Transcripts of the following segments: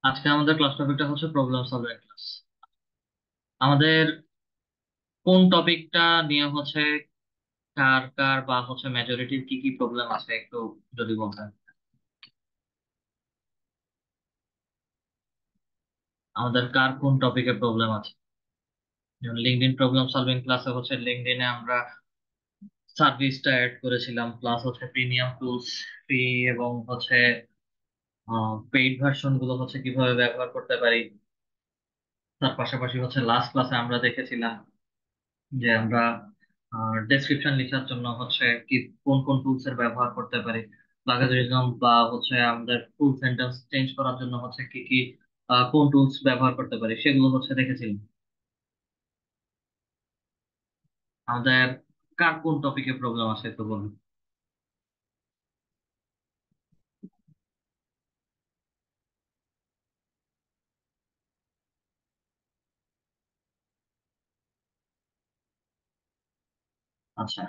আজকে আমাদের ক্লাস টপিকটা হচ্ছে প্রবলেম সলভিং ক্লাস। আমাদের কোন টপিকটা নিয়ে হচ্ছে কার কার বা হচ্ছে মেজরিটির কি কি প্রবলেম আছে একটু যদি বলতেন। আমাদের কার কোন টপিকে প্রবলেম আছে? যেমন লিঙ্কডইন প্রবলেম সলভিং ক্লাসে হচ্ছে লিঙ্কডইনে আমরা সার্ভিসটা অ্যাড করেছিলাম, প্লাস হচ্ছে প্রিমিয়াম টুলস ফ্রি এবং হচ্ছে পেইড ভার্সন গুলো হচ্ছে কিভাবে ব্যবহার করতে পারি। তার পাশাপাশি হচ্ছে লাস্ট ক্লাসে আমরা দেখেছিলাম যে আমরা ডেসক্রিপশন লেখার জন্য হচ্ছে কি কোন কোন টুলস এর ব্যবহার করতে পারি, প্লাগিয়ারিজম বা হচ্ছে আমাদের ফুল সেন্টেন্স চেঞ্জ করার জন্য হচ্ছে কি কি কোন টুলস ব্যবহার করতে পারি সেগুলো হচ্ছে দেখেছিলাম। আমাদের কার কোন টপিকে প্রবলেম আছে একটু বলুন। আচ্ছা,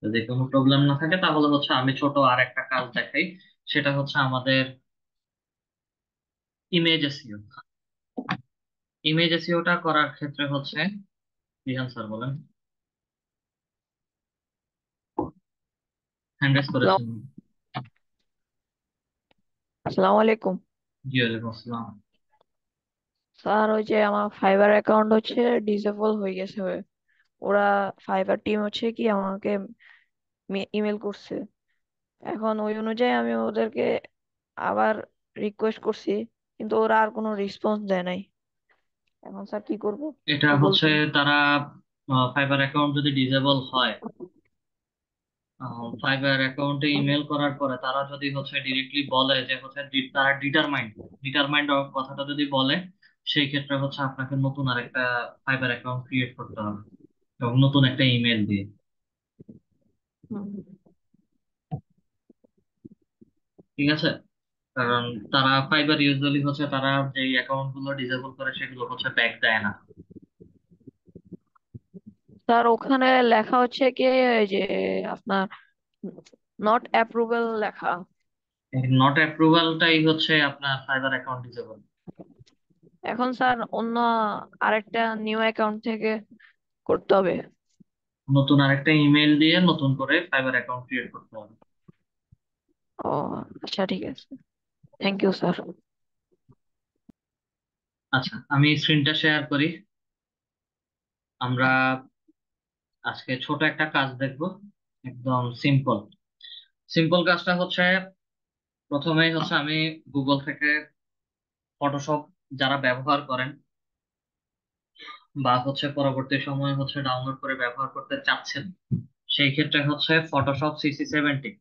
যদি কোনো প্রবলেম না থাকে তাহলে হচ্ছে আমি ছোট আর একটা কাজ দেখাই। সেটা হচ্ছে আমাদের ইমেজ এসইও। ইমেজ এসইওটা করার ক্ষেত্রে হচ্ছে রিহান স্যার বলেন, হ্যান্ড রেজ আসসালাম করেছেন। আসসালামু আলাইকুম জি ওয়ালাইকুম আসসালাম। স্যার। ওই যে আমার ফাইবার অ্যাকাউন্ট হচ্ছে ডিসেবল হয়ে গেছে। ওরা ফাইবার টিম হচ্ছে কি আমাকে ইমেল করছে। এখন ওই অনুযায়ী আমি ওদেরকে আবার রিকোয়েস্ট করছি, কিন্তু ওরা আর কোনো রেসপন্স দেয় নাই। এখন স্যার কি করব এটা একটু হচ্ছে বলবেন? তারা ফাইবার অ্যাকাউন্ট যদি ডিসেবল হয়, ফাইবার অ্যাকাউন্টে ইমেল করার পরে তারা যদি হচ্ছে ডিরেক্টলি বলে যে হচ্ছে তারা ডিটারমাইন্ড ডিটারমাইন্ড কথাটা যদি বলে, সেই ক্ষেত্রে হচ্ছে আপনাকে নতুন আরেকটা ফাইবার অ্যাকাউন্ট ক্রিয়েট করতে হবে এবং নতুন একটা ইমেল দিয়ে। হুম। ঠিক আছে, কারণ তারা ফাইবার ইউজুয়ালি হচ্ছে তারা যে অ্যাকাউন্ট গুলো ডিসেবল করে সেগুলো হচ্ছে ব্যাক দেয় না। স্যার ওখানে লেখা হচ্ছে কি এই যে আপনার নট অ্যাপ্রুভেল লেখা। নট অ্যাপ্রুভালটাই হচ্ছে আপনার ফাইবার অ্যাকাউন্ট ডিসেবল। এখন স্যার অন্য আরেকটা নিউ অ্যাকাউন্ট থেকে করতে হবে? নতুন আরেকটা ইমেল দিয়ে নতুন করে ফাইবার অ্যাকাউন্ট ক্রিয়েট করতে হবে। ও আচ্ছা, ঠিক আছে। Thank you sir. আচ্ছা, আমি স্ক্রিনটা শেয়ার করি। আমরা আজকে ছোট একটা কাজ দেখব, একদম সিম্পল। সিম্পল কাজটা হচ্ছে প্রথমেই হচ্ছে আমি গুগল থেকে ফটোশপ যারা ব্যবহার করেন বা হচ্ছে পরবর্তী সময়ে হচ্ছে ডাউনলোড করে ব্যবহার করতে চাচ্ছেন, সেই ক্ষেত্রে হচ্ছে Photoshop CC 17।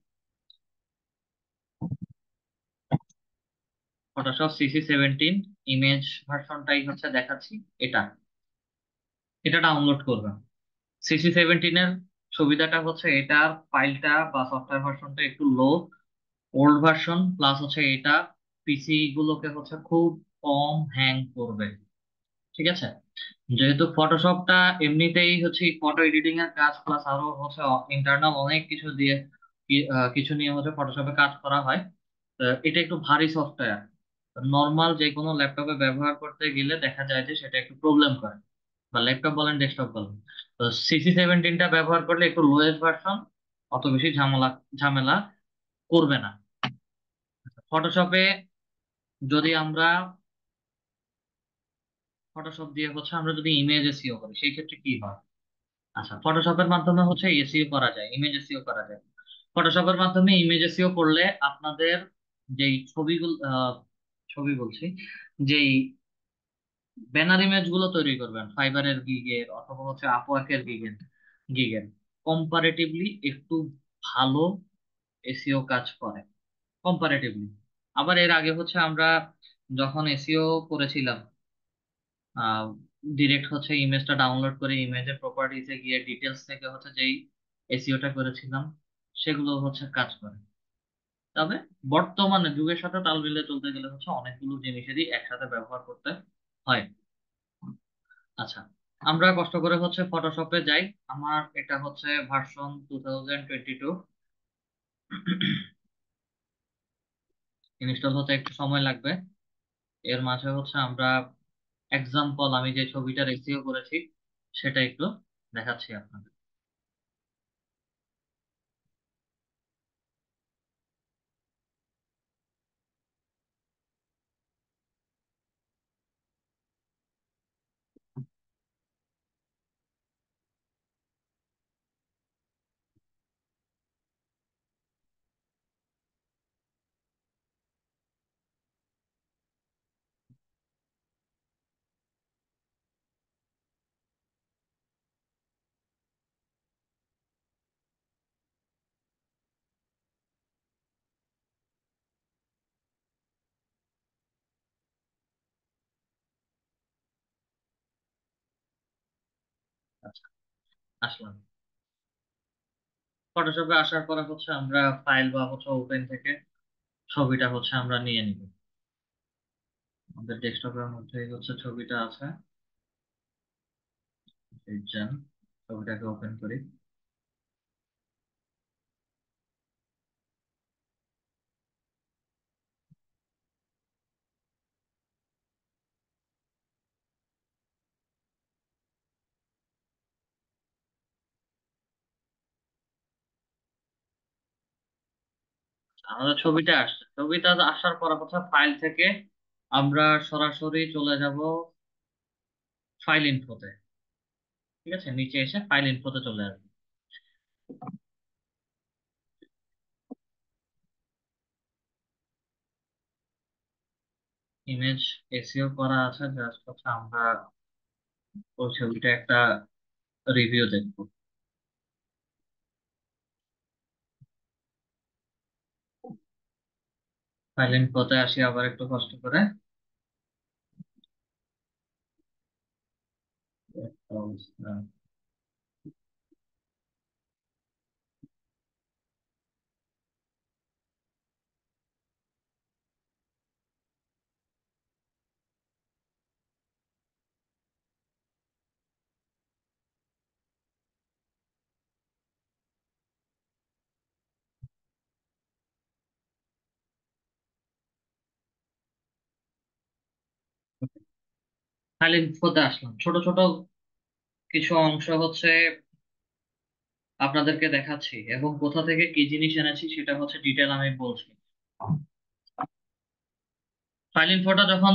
Photoshop CC 17 image ভার্সনটাই হচ্ছে দেখাচ্ছি। এটা এটা ডাউনলোড করবেন। CC 17 এর সুবিধাটা হচ্ছে এটার ফাইলটা বা সফটওয়্যার ভার্সনটা একটু লো, ওল্ড ভার্সন, প্লাস হচ্ছে এটা পিসি গুলোকে হচ্ছে খুব কম হ্যাং করবে। ঠিক আছে, যেহেতু ফটোশপটা এমনিতেই হচ্ছে ফটো এডিটিং এর কাজ, প্লাস আরো হচ্ছে ইন্টারনাল অনেক কিছু দিয়ে কিছু নিয়ে হচ্ছে ফটোশপে কাজ করা হয়। তো এটা একটু ভারী সফটওয়্যার, নর্মাল যে কোনো ল্যাপটপে ব্যবহার করতে গেলে দেখা যায় যে সেটা একটু প্রবলেম করে, বা ল্যাপটপ বলেন ডেস্কটপ বলেন। তো CC 17টা ব্যবহার করলে একটু লোয়েস্ট ভার্সন, অত বেশি ঝামেলা ঝামেলা করবে না। ফটোশপে যদি আমরা ফটোশপ দিয়ে হচ্ছে আমরা যদি ইমেজ এসইও করি সেই ক্ষেত্রে কি হয়? আচ্ছা, ফটোশপের মাধ্যমে হচ্ছে এসইও করা যায়, ইমেজ এসইও করা যায়। ফটোশপের মাধ্যমে ইমেজ এসইও করলে আপনাদের যেই ছবিগুলো ছবি বলছি, যেই ব্যানার ইমেজ গুলো তৈরি করবেন ফাইবারের গিগের অথবা হচ্ছে আপওয়ার্কের গিগের গিগের কম্পারেটিভলি একটু ভালো এসইও কাজ করে কম্পারেটিভলি। আবার এর আগে হচ্ছে আমরা যখন এসইও করেছিলাম, ডিরেক্ট হচ্ছে ইমেজটা ডাউনলোড করে ইমেজের প্রপার্টিসে গিয়ে ডিটেলস থেকে হচ্ছে যেই এসইওটা করেছিলাম সেগুলো হচ্ছে কাজ করে। তবে বর্তমানে যুগের সাথে তাল মিলিয়ে চলতে গেলে হচ্ছে অনেকগুলো জিনিসেরই একসাথে ব্যবহার করতে হয়। আচ্ছা, আমরা কষ্ট করে হচ্ছে ফটোশপে যাই। আমার এটা হচ্ছে ভার্সন 2022। ইনস্টল হতে একটু সময় লাগবে। এর মাঝে হচ্ছে আমরা এক্সাম্পল, আমি যে ছবিটার এসইও করেছি সেটা একটু দেখাচ্ছি আপনাদের। আচ্ছা, আসলাম। ফটোশপে আসার পরে হচ্ছে আমরা ফাইল বা হচ্ছে ওপেন থেকে ছবিটা হচ্ছে আমরা নিয়ে নিব। আমাদের ডেস্কটপের মধ্যেই হচ্ছে ছবিটা আছে। এই যান, ছবিটাকে ওপেন করি। আমাদের ছবিটা আসছে, ছবিটা আসার পর হচ্ছে ফাইল থেকে আমরা সরাসরি চলে যাব ফাইল ইনফোতে। ঠিক আছে, নিচে এসে ফাইল ইনফোতে চলে আসবে। ইমেজ এসইও করা আছে, জাস্ট হচ্ছে আমরা ওই ছবিটা একটা রিভিউ দেখবো। ফাইল ইনফোতে আসি আবার একটু কষ্ট করে। একটা অবস্থা। ফাইল ইনফোতে আসলাম, ছোট ছোট কিছু অংশ হচ্ছে আপনাদেরকে দেখাচ্ছি, এবং কোথা থেকে কি জিনিস এনেছি সেটা হচ্ছে ডিটেল আমি বলছি। ফাইল ইনফোটা যখন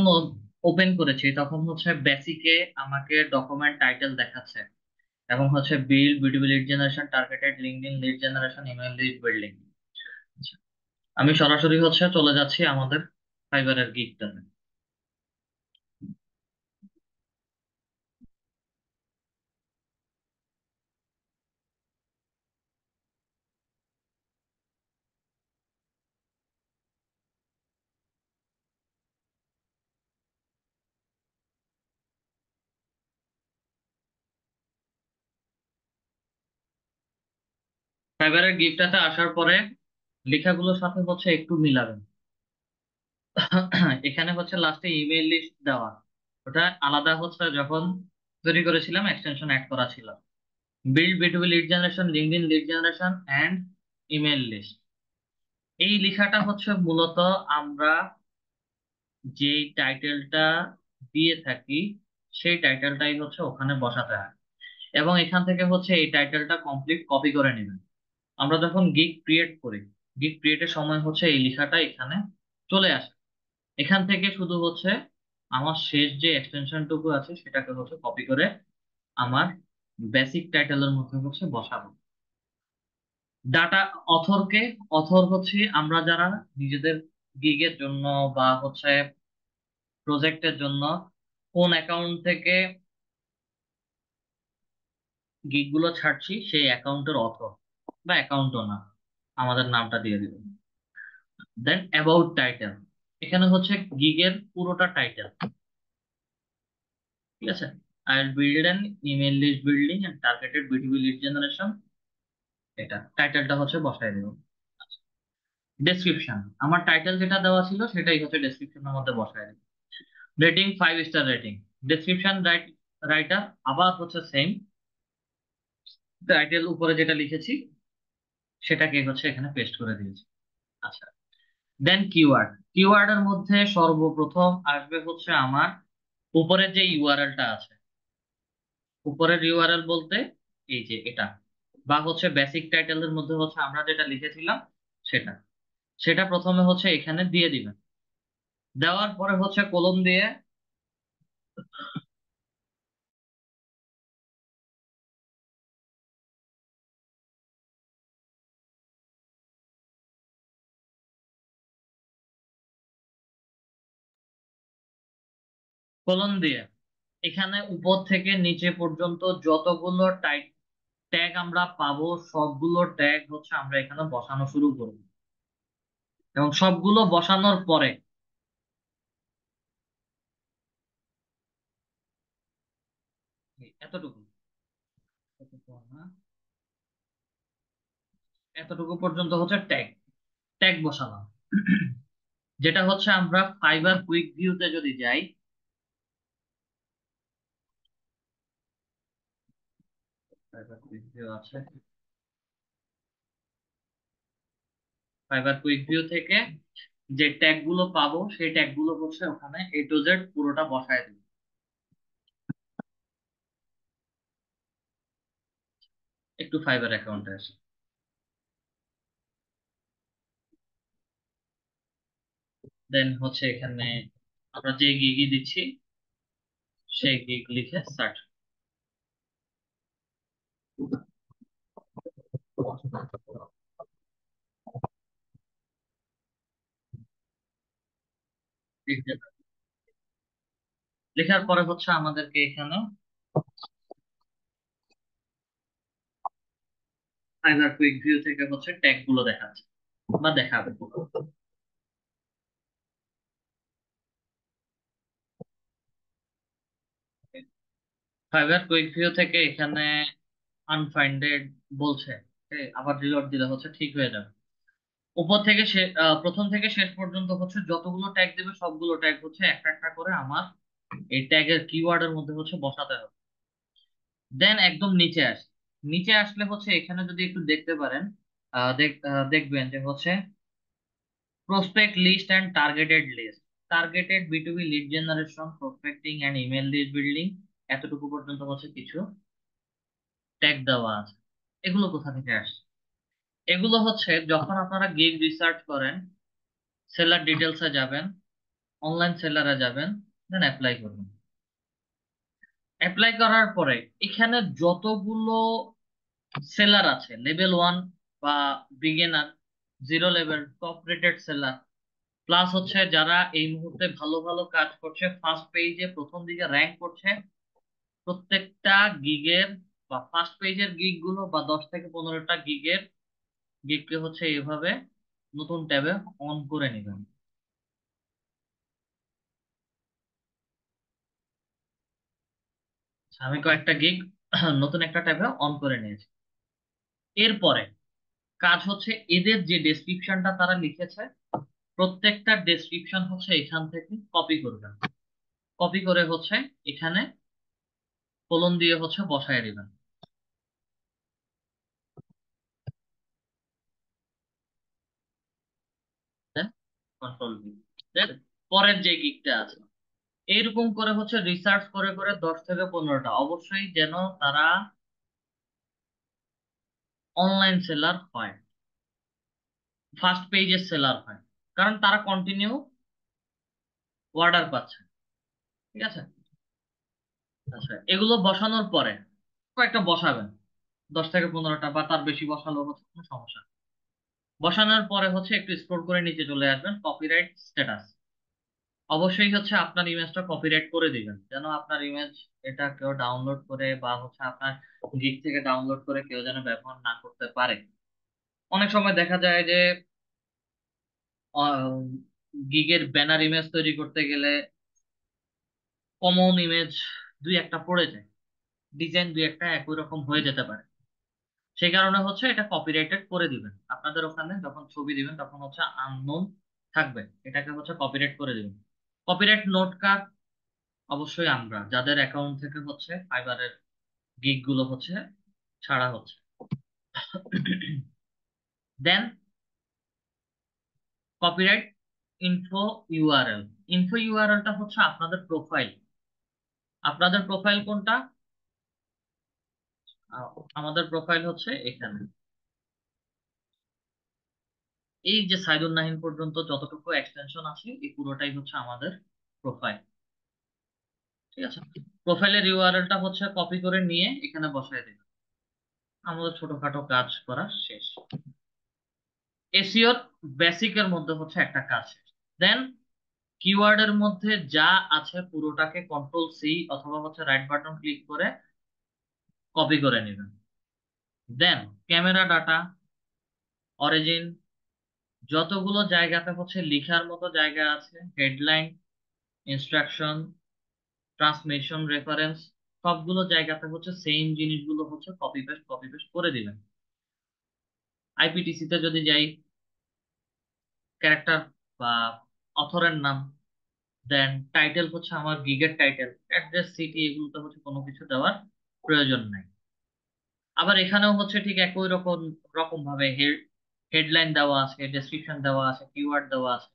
ওপেন করেছি তখন হচ্ছে বেসিকে আমাকে ডকুমেন্ট টাইটেল দেখাচ্ছে, এবং হচ্ছে build BDB lead generation, targeted LinkedIn lead generation, email lead building. আমি সরাসরি হচ্ছে চলে যাচ্ছি আমাদের ফাইবারের গিগটাতে। ফাইবারের গিগটাতে আসার পরে লেখাগুলোর সাথে হচ্ছে একটু মিলাবেন। এখানে হচ্ছে লাস্টে ইমেল লিস্ট দেওয়া, ওটা আলাদা হচ্ছে যখন তৈরি করেছিলাম এক্সটেনশন অ্যাড করা ছিল। Build between lead generation, LinkedIn lead generation and email list, এই লেখাটা হচ্ছে মূলত আমরা যে টাইটেলটা দিয়ে থাকি সেই টাইটেলটাই হচ্ছে ওখানে বসাতে হয়, এবং এখান থেকে হচ্ছে এই টাইটেলটা কমপ্লিট কপি করে নেবেন। আমরা যখন গিগ ক্রিয়েট করি, গিগ ক্রিয়েটের সময় হচ্ছে এই লেখাটা এখানে চলে আসে। এখান থেকে শুধু হচ্ছে আমার শেষ যে এক্সটেনশনটুকু আছে সেটাকে হচ্ছে কপি করে আমার বেসিক টাইটেলের মধ্যে হচ্ছে বসাবো। ডাটা অথরকে, অথর হচ্ছে আমরা যারা নিজেদের গিগের জন্য বা হচ্ছে প্রজেক্টের জন্য কোন অ্যাকাউন্ট থেকে গিগ গুলো ছাড়ছি সেই অ্যাকাউন্টের অথর বা অ্যাকাউন্ট ওনার, আমাদের নামটা দিয়ে দিবেন। দেন অ্যাবাউট টাইটেল, এখানে হচ্ছে গিগের পুরোটা টাইটেল। ঠিক আছে, I will build an email list building and targeted BTB lead generation, এটা টাইটেলটা হচ্ছে বসায় দেব। ডেসক্রিপশন, আমার টাইটেল যেটা দেওয়া ছিল সেটাই হচ্ছে ডেসক্রিপশনের মধ্যে বসায় দেব। Rating 5 star rating. Description writer আবার হচ্ছে সেম, টাইটেল উপরে যেটা লিখেছি সেটাকে হচ্ছে এখানে পেস্ট করে দিয়েছি। আচ্ছা, দেন কিওয়ার্ড, কিওয়ার্ডের মধ্যে সর্বপ্রথম আসবে হচ্ছে আমার উপরের যে ইউআরএলটা আছে, উপরের ইউআরএল বলতে এই যে এটা, বা হচ্ছে বেসিক টাইটেলের মধ্যে হচ্ছে আমরা যেটা লিখেছিলাম সেটা, সেটা প্রথমে হচ্ছে এখানে দিয়ে দিবেন। দেওয়ার পরে হচ্ছে কলম দিয়ে, কলম দিয়ে এখানে উপর থেকে নিচে পর্যন্ত যতগুলো ট্যাগ আমরা পাবো সবগুলো ট্যাগ হচ্ছে আমরা এখানে বসানো শুরু করব, এবং সবগুলো বসানোর পরে এতটুকু, এতটুকু না, এতটুকু পর্যন্ত হচ্ছে ট্যাগ, ট্যাগ বসালাম। যেটা হচ্ছে আমরা ফাইবার কুইক ভিউতে যদি যাই, ফাইবার কুইক ভিউ আছে, ফাইবার কুইক ভিউ থেকে যে ট্যাগ গুলো পাবো সেই ট্যাগ গুলো হচ্ছে ওখানে A to Z পুরোটা বসায় দিই। একটু ফাইবার অ্যাকাউন্টে আসি, দেন হচ্ছে এখানে আমরা যে গিগই দিচ্ছি সেই গিগ লিখে সার্চ, লেখার পরে হচ্ছে আমাদেরকে এখানে ফাইবার কুইক ভিউ থেকে হচ্ছে ট্যাগ গুলো দেখাচ্ছে বা দেখাবে। ফাইবার কুইক ভিউ থেকে এখানে আনফাইন্ডেড বলছে, আবার রিলোড দিলে হচ্ছে ঠিক হয়ে যাবে। উপর থেকে প্রথম থেকে শেষ পর্যন্ত হচ্ছে যতগুলো ট্যাগ দেবে সবগুলো ট্যাগ হচ্ছে একটা একটা করে আমার এই ট্যাগের কিওয়ার্ডের মধ্যে হচ্ছে বসাতে হবে। দেন একদম নিচে আসি, নিচে আসলে হচ্ছে এখানে যদি একটু দেখতে পারেন, দেখবেন যে হচ্ছে prospect list and targeted list, targeted B2B lead generation, prospecting and email list building, এতটুকু পর্যন্ত হচ্ছে কিছু ট্যাগ দেওয়া আছে। এগুলো কোথা থেকে আসে? এগুলো হচ্ছে যখন আপনারা গিগ রিসার্চ করেন, সেলার ডিটেলসে যাবেন, অনলাইন সেলারে যাবেন, দেন অ্যাপ্লাই করবেন। অ্যাপ্লাই করার পরে এখানে যতগুলো সেলার আছে, লেভেল 1 বা beginner, zero level, top rated seller, plus হচ্ছে যারা এই মুহূর্তে ভালো ভালো কাজ করছে, ফার্স্ট পেজে প্রথম দিকে র্যাঙ্ক করছে, প্রত্যেকটা গিগের বা ফার্স্ট পেজের গিগ গুলো বা 10 থেকে 15টা গিগকে হচ্ছে এভাবে নতুন ট্যাবে অন করে নেবেন। আচ্ছা, আমি কয়েকটা গিগ নতুন একটা ট্যাবে অন করে নিয়েছি। এরপরে কাজ হচ্ছে এদের যে ডেসক্রিপশনটা তারা লিখেছে, প্রত্যেকটা ডেসক্রিপশন হচ্ছে এখান থেকে কপি করবেন, কপি করে হচ্ছে এখানে কলম দিয়ে হচ্ছে বসায় দিবেন। Control V। দেন পরের যে গিগটা আছে এইরকম করে হচ্ছে রিসার্চ করে করে 10 থেকে 15টা, অবশ্যই যেন তারা অনলাইন সেলার হয়, ফার্স্ট পেজের সেলার হয়, কারণ তারা কন্টিনিউ অর্ডার পাচ্ছে। ঠিক আছে? আচ্ছা, এগুলো বসানোর পরে কয়েকটা বসাবেন, 10 থেকে 15টা বা তার বেশি বসালেও হচ্ছে কোনো সমস্যা নেই। বসানোর পরে হচ্ছে একটু স্ক্রল করে নিচে চলে আসবেন, কপিরাইট স্ট্যাটাস। অবশ্যই হচ্ছে আপনার ইমেজটা কপিরাইট করে দিবেন, যেন আপনার ইমেজ এটা কেউ ডাউনলোড করে বা হচ্ছে আপনার গিগ থেকে ডাউনলোড করে কেউ যেন ব্যবহার না করতে পারে। অনেক সময় দেখা যায় যে গিগের ব্যানার ইমেজ তৈরি করতে গেলে কমন ইমেজ দুই একটা পড়ে যায়, ডিজাইন দুই একটা একই রকম হয়ে যেতে পারে। সেই কারণে হচ্ছে এটা কপিরাইটেড করে দিবেন, আপনাদের ওখানে যখন ছবি দিবেন তখন হচ্ছে আননোন থাকবে, এটাকে হচ্ছে কপিরাইট করে দিবেন। কপিরাইট নোট কার্ড অবশ্যই আমরা যাদের অ্যাকাউন্ট থেকে হচ্ছে ফাইবারের গিগ গুলো হচ্ছে ছাড়া হচ্ছে। দেন কপিরাইট ইনফো ইউআরএল। ইনফো ইউআরএলটা হচ্ছে আপনাদের প্রোফাইল। আপনাদের প্রোফাইল কোনটা? আমাদের প্রোফাইল হচ্ছে এখানে। এই যে সাইদুর নাহিন পর্যন্ত যতটুকু এক্সটেনশন আছে এই পুরোটাই হচ্ছে আমাদের প্রোফাইল। ঠিক আছে, প্রোফাইলের ইউআরএলটা হচ্ছে কপি করে নিয়ে এখানে বসায় দেবেন। আমাদের ছোটখাটো কাজ করা শেষ। এসইওর বেসিকের মধ্যে হচ্ছে একটা কাজ শেষ। দেন কিওয়ার্ডের মধ্যে যা আছে পুরোটাকে কন্ট্রোল সি অথবা হচ্ছে রাইট বাটন ক্লিক করে কপি করে নেবেন। দেন ক্যামেরা ডাটা, অরিজিন, যতগুলো জায়গাতে হচ্ছে লিখার মতো জায়গা আছে, হেডলাইন, ইনস্ট্রাকশন, ট্রান্সমিশন রেফারেন্স, সবগুলো জায়গাতে হচ্ছে সেম জিনিসগুলো হচ্ছে কপি পেস্ট করে দিবেন। আইপিটিসি তে যদি যাই, ক্যারেক্টার বা অথরের নাম, দেন টাইটেল হচ্ছে আমার গিগের টাইটেল, অ্যাড্রেস, সিটি, এগুলোতে হচ্ছে কোনো কিছু দেওয়ার প্রয়োজন নাই। আবার এখানেও হচ্ছে ঠিক একই রকম রকম ভাবে হেডলাইন দেওয়া আছে, ডেসক্রিপশন দেওয়া আছে, কিওয়ার্ড দেওয়া আছে,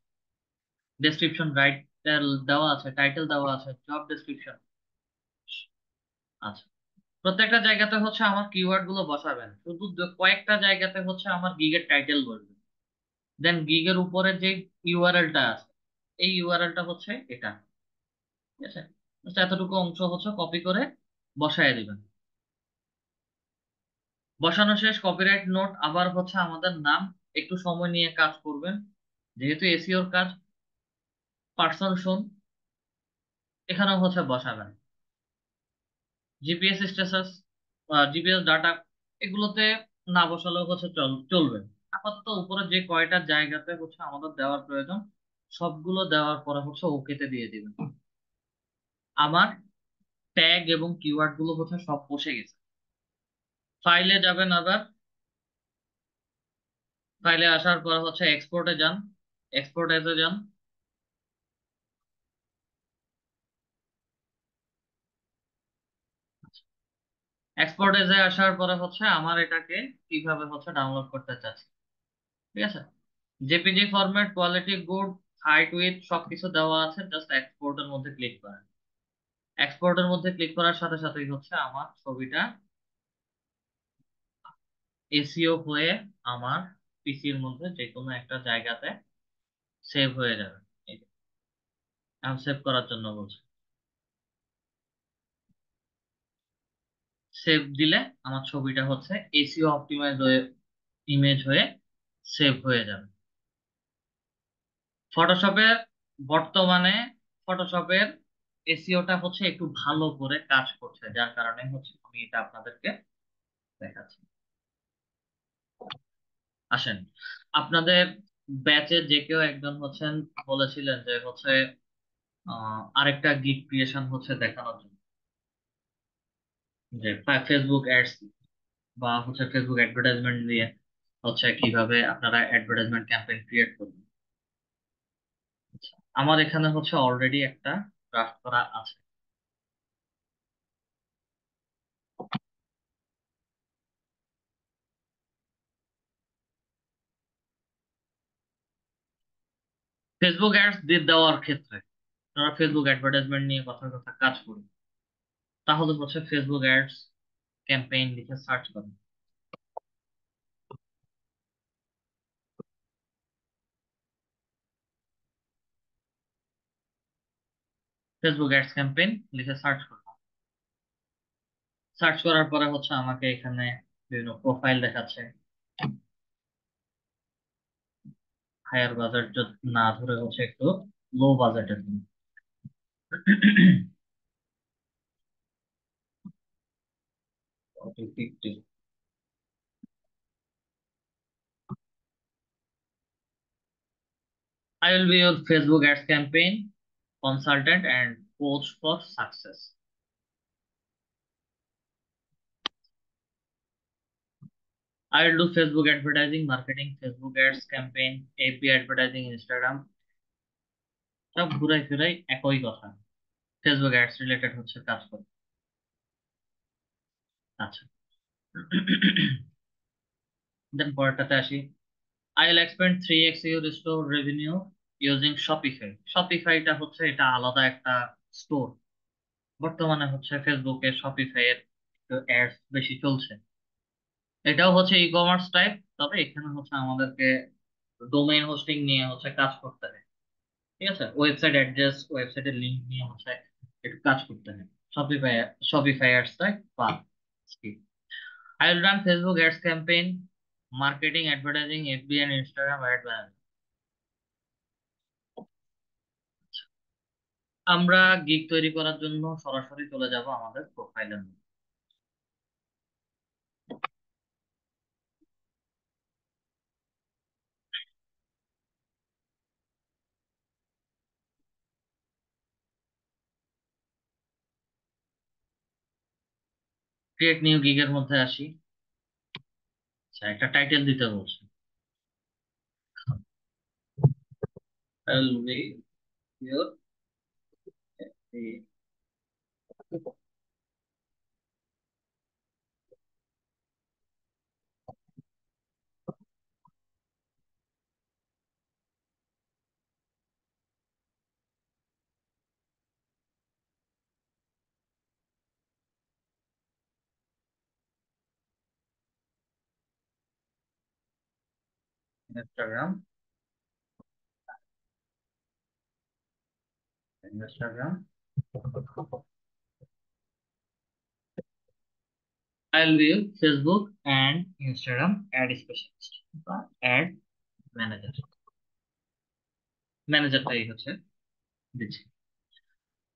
ডেসক্রিপশন রাইট দেওয়া আছে, টাইটেল দেওয়া আছে, জব ডেসক্রিপশন আছে। প্রত্যেকটা জায়গাতে হচ্ছে আমার কিওয়ার্ড গুলো বসাবেন, শুধু কয়েকটা জায়গাতে হচ্ছে আমার গিগের টাইটেল বলবেন। দেন গিগের উপরে যে ইউআরএলটা আছে, এই ইউআরএলটা হচ্ছে এটা। ঠিক আছে, Just এতটুকু অংশ হচ্ছে কপি করে বসায় দিবেন। বসানো শেষ, কপিরাইট নোট আবার হচ্ছে আমাদের নাম, একটু সময় নিয়ে কাজ করবেন যেহেতু এসিওর কাজ। পার্সন শুন, এখানেও হচ্ছে বসাবেন। জিপিএস স্ট্যাটাস, জিপিএস ডাটা, এগুলোতে না বসালেও হচ্ছে চলবে। আপাতত উপরে যে কয়টা জায়গাতে হচ্ছে আমাদের দেওয়ার প্রয়োজন সবগুলো দেওয়ার পরে হচ্ছে ওকেতে দিয়ে দিবেন। আমার ট্যাগ এবং কিওয়ার্ড গুলো হচ্ছে সব বসে গেছে। ফাইলে যাবেন, আবার ফাইলে আসার পর হচ্ছে এক্সপোর্টে যান, এক্সপোর্ট এজে যান। এক্সপোর্ট এজে আসার পরে হচ্ছে আমার এটাকে কিভাবে হচ্ছে ডাউনলোড করতে চাচ্ছি। ঠিক আছে, JPG format, quality good, height with সবকিছু দেওয়া আছে, জাস্ট এক্সপোর্টের মধ্যে ক্লিক করেন। এক্সপোর্টের মধ্যে ক্লিক করার সাথে সাথেই হচ্ছে আমার ছবিটা এসিও হয়ে আমার পিসির মধ্যে যে কোনো একটা জায়গাতে সেভ হয়ে যাবে। এই যে, আমি সেভ করার জন্য বলছি, সেভ দিলে আমার ছবিটা হচ্ছে এসিও অপটিমাইজ হয়ে ইমেজ হয়ে সেভ হয়ে যাবে। ফটোশপের বর্তমানে ফটোশপের এসিওটা হচ্ছে একটু ভালো করে কাজ করছে, যার কারণে হচ্ছে আমি এটা আপনাদেরকে দেখাচ্ছি। আসেন, আপনাদের ব্যাচে যে কেউ একজন হচ্ছেন বলেছিলেন যে হচ্ছে আরেকটা গিগ ক্রিয়েশন হচ্ছে দেখানোর জন্য, যে ফেসবুক অ্যাডস বা হচ্ছে ফেসবুক অ্যাডভার্টাইজমেন্ট দিয়ে হচ্ছে কিভাবে আপনারা অ্যাডভার্টাইজমেন্ট ক্যাম্পেইন ক্রিয়েট করবেন। আচ্ছা, আমার এখানে হচ্ছে অলরেডি একটা ড্রাফট করা আছে। ফেসবুক অ্যাডস দিয়ে দেওয়ার ক্ষেত্রে আপনারা ফেসবুক অ্যাডভার্টাইজমেন্ট নিয়ে কথা কথা কাজ করুন, তাহলে হচ্ছে ফেসবুক অ্যাডস ক্যাম্পেইন লিখে সার্চ করুন। ফেসবুক অ্যাডস ক্যাম্পেইন লিখে সার্চ করুন। সার্চ করার পরে হচ্ছে আমাকে এখানে বিভিন্ন প্রোফাইল দেখাচ্ছে। হায়ার বাজেট না ধরে হচ্ছে একটু লো বাজেটের জন্য। I will be your Facebook ads campaign consultant and coach for success. I will do Facebook advertising, marketing, Facebook ads campaign, AP advertising, Instagram, সব ঘুরাই ফিরাই একই কথা, ফেসবুক অ্যাডস রিলেটেড হচ্ছে কাজ করে। আচ্ছা, দেন পরেরটাতে আসি। I will expand 3x your store revenue using Shopify. শপিফাইটা হচ্ছে এটা আলাদা একটা স্টোর। বর্তমানে হচ্ছে ফেসবুকে শপিফাই এর একটু অ্যাডস বেশি চলছে। এটাও হচ্ছে ই কমার্স টাইপ, তবে এখানে হচ্ছে আমাদেরকে ডোমেইন হোস্টিং নিয়ে হচ্ছে কাজ করতে হয়। ঠিক আছে, ওয়েবসাইট অ্যাড্রেস, ওয়েবসাইটের লিংক নিয়ে হচ্ছে একটু কাজ করতে হয়। শপিফাই, শপিফাই অ্যাডস টাইপ বা I will run Facebook ads campaign, marketing, advertising, FB and Instagram ad manager. আমরা গিগ তৈরি করার জন্য সরাসরি চলে যাব আমাদের প্রোফাইলের মধ্যে। ক্রিয়েট নিউ গিগের মধ্যে আসি। আচ্ছা, একটা টাইটেল দিতে বলছি। Will be your the Instagram, Instagram. I'll be your Facebook and Instagram ad specialist বা ad manager। ম্যানেজারটাই হচ্ছে দিচ্ছি।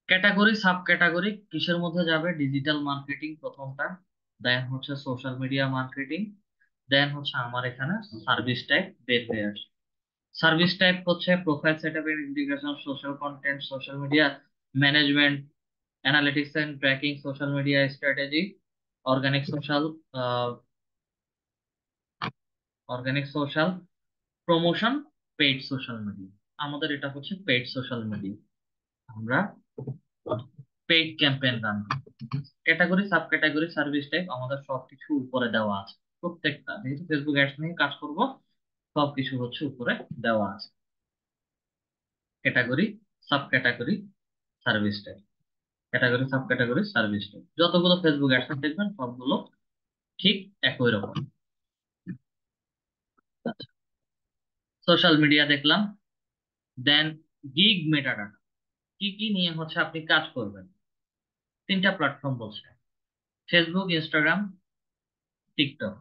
ক্যাটাগরি, সাব ক্যাটাগরি কিসের মধ্যে যাবে? ডিজিটাল মার্কেটিং প্রথমটা, দেন হচ্ছে সোশ্যাল মিডিয়া মার্কেটিং, দেন হচ্ছে আমার এখানে সার্ভিস টাইপ বের হয়ে আসে। সার্ভিস টাইপ হচ্ছে profile setup and integration, social content, social media management, analytics and tracking, social media strategy, organic social, organic social promotion, paid social media. আমাদের এটা হচ্ছে পেইড সোশ্যাল মিডিয়া। আমরা paid campaign run. Category, sub category, service type আমাদের সবকিছু উপরে দেওয়া আছে। প্রত্যেকটা যেহেতু ফেসবুক অ্যাডস নিয়ে কাজ করব, সবকিছু হচ্ছে উপরে দেওয়া আছে। Category, sub category, service type, category, sub category, service type, যতগুলো ফেসবুক অ্যাডস দেখবেন সবগুলো ঠিক একই রকম। সোশ্যাল মিডিয়া দেখলাম, দেন গিগ মেটাডাটা। কি কি নিয়ে হচ্ছে আপনি কাজ করবেন? তিনটা প্ল্যাটফর্ম বলছে, ফেসবুক, ইনস্টাগ্রাম, টিকটক,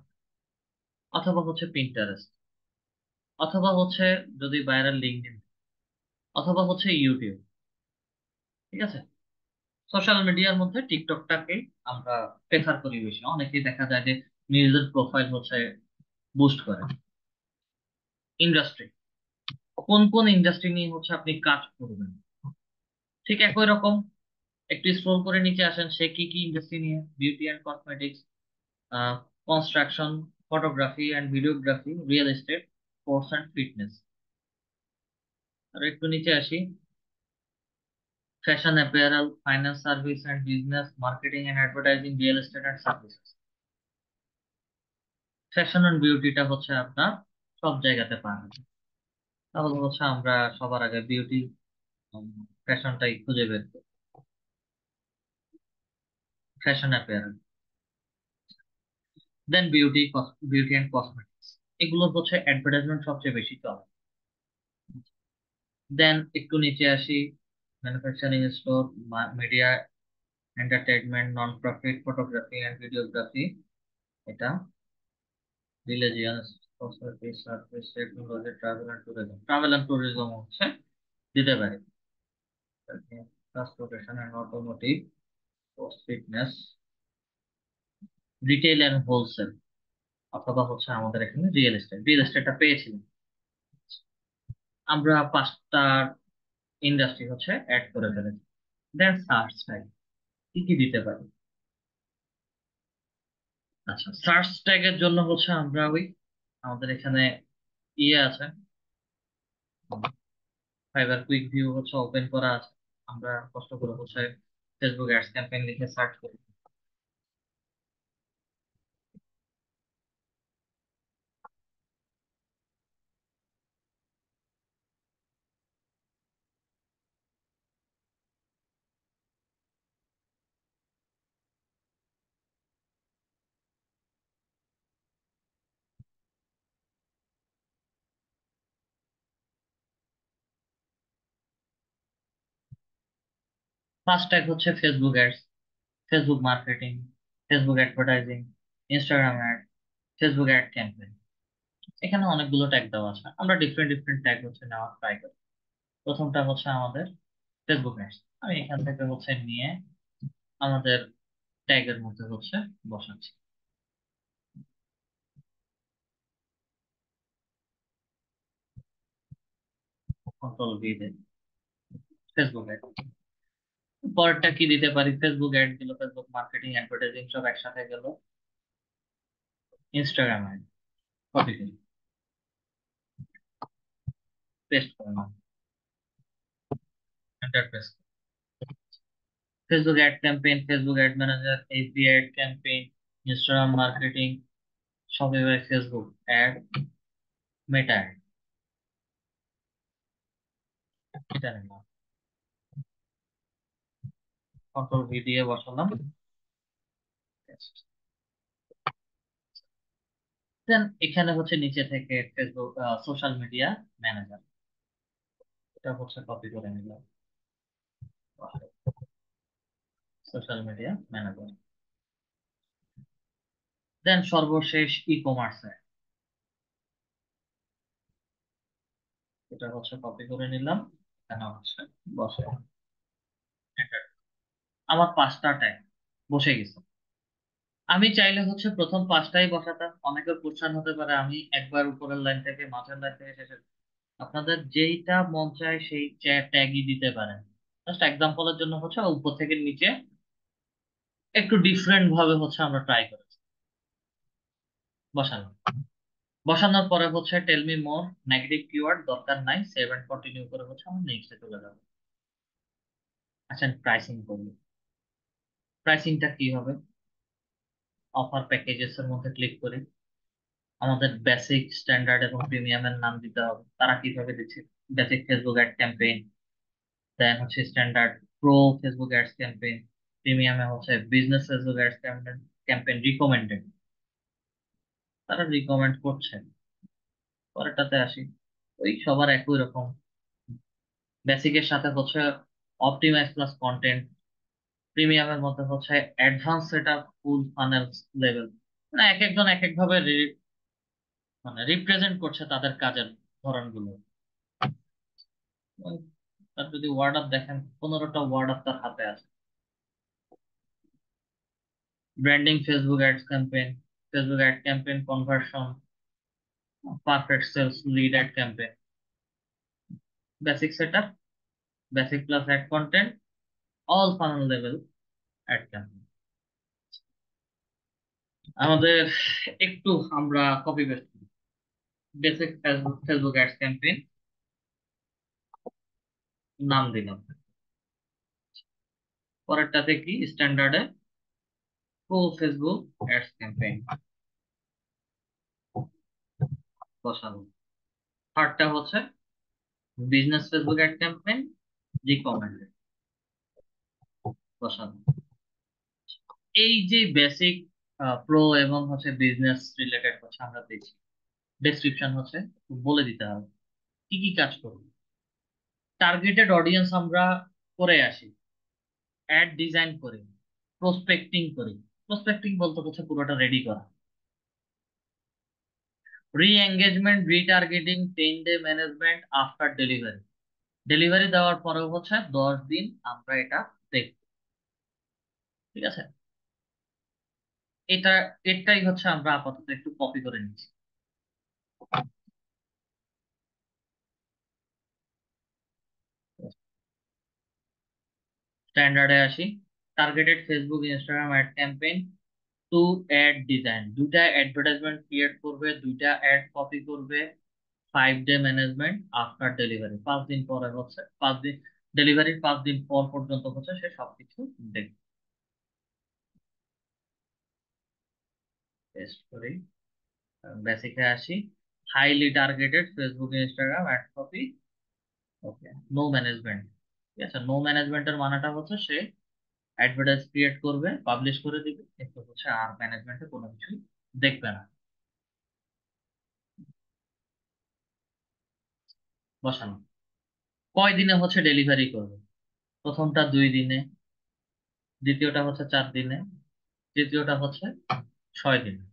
অথবা হচ্ছে পিন্টারেস্ট, অথবা হচ্ছে যদি ভাইরাল লিঙ্কডইন, অথবা হচ্ছে ইউটিউব। ঠিক আছে, সোশ্যাল মিডিয়ার মধ্যে টিকটকটাকে আমরা প্রেফার করি বেশি। অনেকেই দেখা যায় যে নিজেদের প্রোফাইল হচ্ছে বুস্ট করে। ইন্ডাস্ট্রি, কোন কোন ইন্ডাস্ট্রি নিয়ে হচ্ছে আপনি কাজ করবেন? ঠিক একই রকম, একটু স্ক্রল করে নিচে আসেন, সে কি কি ইন্ডাস্ট্রি নিয়ে? Beauty and cosmetics, construction, photography and videography, real estate, sports and fitness. আর একটু নিচে আসি, fashion apparel, finance service and business, marketing and advertising, real estate and services. Fashion and বিউটিটা হচ্ছে আপনার সব জায়গাতে পাবেন। তাহলে হচ্ছে আমরা সবার আগে বিউটি, ফ্যাশনটাই খুঁজে বের করি। Fashion apparel, then beauty, beauty and cosmetics. এগুলো হচ্ছে অ্যাডভার্টাইজমেন্ট সবচেয়ে বেশি চলে। দেন একটু নিচে আসি, manufacturing store, media entertainment, non profit, photography and videography, এটা religious, society, service, technology, travel and tourism. Travel and tourism হচ্ছে দিতে পারি। Transportation and automotive, fitness, retail and wholesale, অথবা হচ্ছে আমাদের এখানে রিয়েল এস্টেট। রিয়েল এস্টেটটা পেয়েছিলাম। আমরা পাঁচটা ইন্ডাস্ট্রি হচ্ছে অ্যাড করে ফেলেছি। দেন সার্চ ট্যাগ কি কি দিতে পারি? আচ্ছা, সার্চ ট্যাগের জন্য হচ্ছে আমরা ওই আমাদের এখানে ইয়ে আছে, ফাইবার কুইক ভিউ হচ্ছে ওপেন করা আছে। আমরা কষ্ট করে হচ্ছে ফেসবুক অ্যাডস ক্যাম্পেইন লিখে সার্চ করি। ফার্স্ট ট্যাগ হচ্ছে Facebook ads, Facebook marketing, Facebook advertising, Instagram ad, Facebook ad campaign. এখানে অনেকগুলো ট্যাগ দেওয়া আছে, আমরা ডিফারেন্ট ডিফারেন্ট ট্যাগ হচ্ছে নেওয়ার ট্রাই করি। প্রথমটা হচ্ছে আমাদের ফেসবুক অ্যাডস, আমি এখান থেকে হচ্ছে নিয়ে আমাদের ট্যাগের মধ্যে হচ্ছে বসাচ্ছি। কন্ট্রোল ভি দেন ফেসবুক অ্যাড। পরেরটা কি দিতে পারি, ফেসবুক অ্যাড দিল, ফেসবুক মার্কেটিং অ্যাডভার্টাইজিং সব একসাথে গেল, ইনস্টাগ্রাম অ্যাড কপি করি, পেস্ট করলাম, enter press. Facebook ad campaign, Facebook add manager, SB ad campaign, Instagram marketing, সব এবার ফেসবুক অ্যাড, মেটা অ্যাড, এটা নিলাম, কন্ট্রোল ভি দিয়ে বসালাম, দেন এখানে হচ্ছে নিচে থেকে ফেসবুক সোশ্যাল মিডিয়া ম্যানেজার, এটা হচ্ছে কপি করে নিলাম, সোশ্যাল মিডিয়া ম্যানেজার। দেন সর্বশেষ ই কমার্স, এটা হচ্ছে কপি করে নিলাম, এখানে হচ্ছে বসে। Enter। আমার পাঁচটা ট্যাগ বসে গেছে। আমি চাইলে হচ্ছে প্রথম পাঁচটাই বসাতাম, অনেকের কোশ্চেন হতে পারে আমি একবার উপরের লাইন থেকে মাঝের লাইন থেকে শেষের, আপনাদের যেইটা মন চায় সেই ট্যাগই দিতে পারেন। জাস্ট এক্সাম্পলের জন্য হচ্ছে উপর থেকে নিচে একটু ডিফারেন্ট ভাবে হচ্ছে আমরা ট্রাই করেছি। বসানো, বসানোর পরে হচ্ছে tell me more, negative keyword দরকার নাই, সেভ এন্ড কন্টিনিউ করে হচ্ছে আমরা নেক্সটে চলে যাবো। আচ্ছা, প্রাইসিং করবো। প্রাইসিংটা কি হবে, অফার প্যাকেজেস এর মধ্যে ক্লিক করি, আমাদের বেসিক, স্ট্যান্ডার্ড এবং প্রিমিয়ামের নাম দিতে হবে, তারা কিভাবে দিচ্ছে। Basic Facebook ad campaign, then হচ্ছে standard pro Facebook ads campaign, প্রিমিয়ামে হচ্ছে business Facebook ads campaign, campaign recommended, তারা রিকমেন্ড করছে। পরেরটাতে আসি, ওই সবার একই রকম, বেসিকের সাথে হচ্ছে অপটিমাইজ প্লাস কন্টেন্ট, প্রিমিয়ামের মধ্যে হচ্ছে অ্যাডভান্স সেটআপ, ফুল ফানেল লেভেল। মানে এক একজন এক এক ভাবে মানে রিপ্রেজেন্ট করছে তাদের কাজের ধরনগুলো। এবং তার যদি ওয়ার্ড আপ দেখেন, 15টা ওয়ার্ড আপ তার হাতে আছে। Branding Facebook ads campaign, Facebook ad campaign conversion, perfect sales lead ad campaign, basic setup, basic plus ad content, all funnel level ad campaign. আমাদের একটু আমরা কপি পেস্ট করি, basic Facebook Facebook ads campaign নাম দিলাম, পরেরটাতে কি স্ট্যান্ডার্ডে pro Facebook ads campaign বসাবো। থার্ডটা হচ্ছে business Facebook ad campaign recommended বসাবো। এই যে বেসিক, প্রো এবং হচ্ছে বিজনেস রিলেটেড হচ্ছে আমরা দেখছি, ডেসক্রিপশন হচ্ছে বলে দিতে হবে কি কি কাজ করবো। টার্গেটেড অডিয়েন্স আমরা করে আসি, অ্যাড ডিজাইন করি, প্রসপেক্টিং করি। প্রসপেক্টিং বলতে হচ্ছে পুরোটা রেডি করা, রি engagement, retargeting, 10 day management after delivery. Delivery দেওয়ার পরেও হচ্ছে 10 দিন আমরা এটা দেখব। ঠিক আছে, এটা এটাই হচ্ছে আমরা আপাতত একটু কপি করে নিচ্ছি। স্ট্যান্ডার্ডে আসি, targeted Facebook Instagram ad campaign two ad design, দুইটা অ্যাডভার্টাইজমেন্ট ক্রিয়েট করবে, দুইটা অ্যাড কপি করবে, 5 ডে ম্যানেজমেন্ট আফটার ডেলিভারি, 5 দিন পরে হচ্ছে 5 দিন, ডেলিভারির 5 দিন পর পর্যন্ত হচ্ছে সে সবকিছু দেখবে। টেস্ট করি, বেসিকে আসি, highly targeted Facebook Instagram ad copy, okay, no management. ঠিক আছে, নো ম্যানেজমেন্টের মানেটা হচ্ছে সে অ্যাডভার্টাইজ ক্রিয়েট করবে, পাবলিশ করে দিবে, কিন্তু হচ্ছে আর ম্যানেজমেন্টে কোনো কিছু দেখবে না। বসানো, কয় দিনে হচ্ছে ডেলিভারি করবে, প্রথমটা 2 দিনে, দ্বিতীয়টা হচ্ছে 4 দিনে, তৃতীয়টা হচ্ছে 6 দিনে।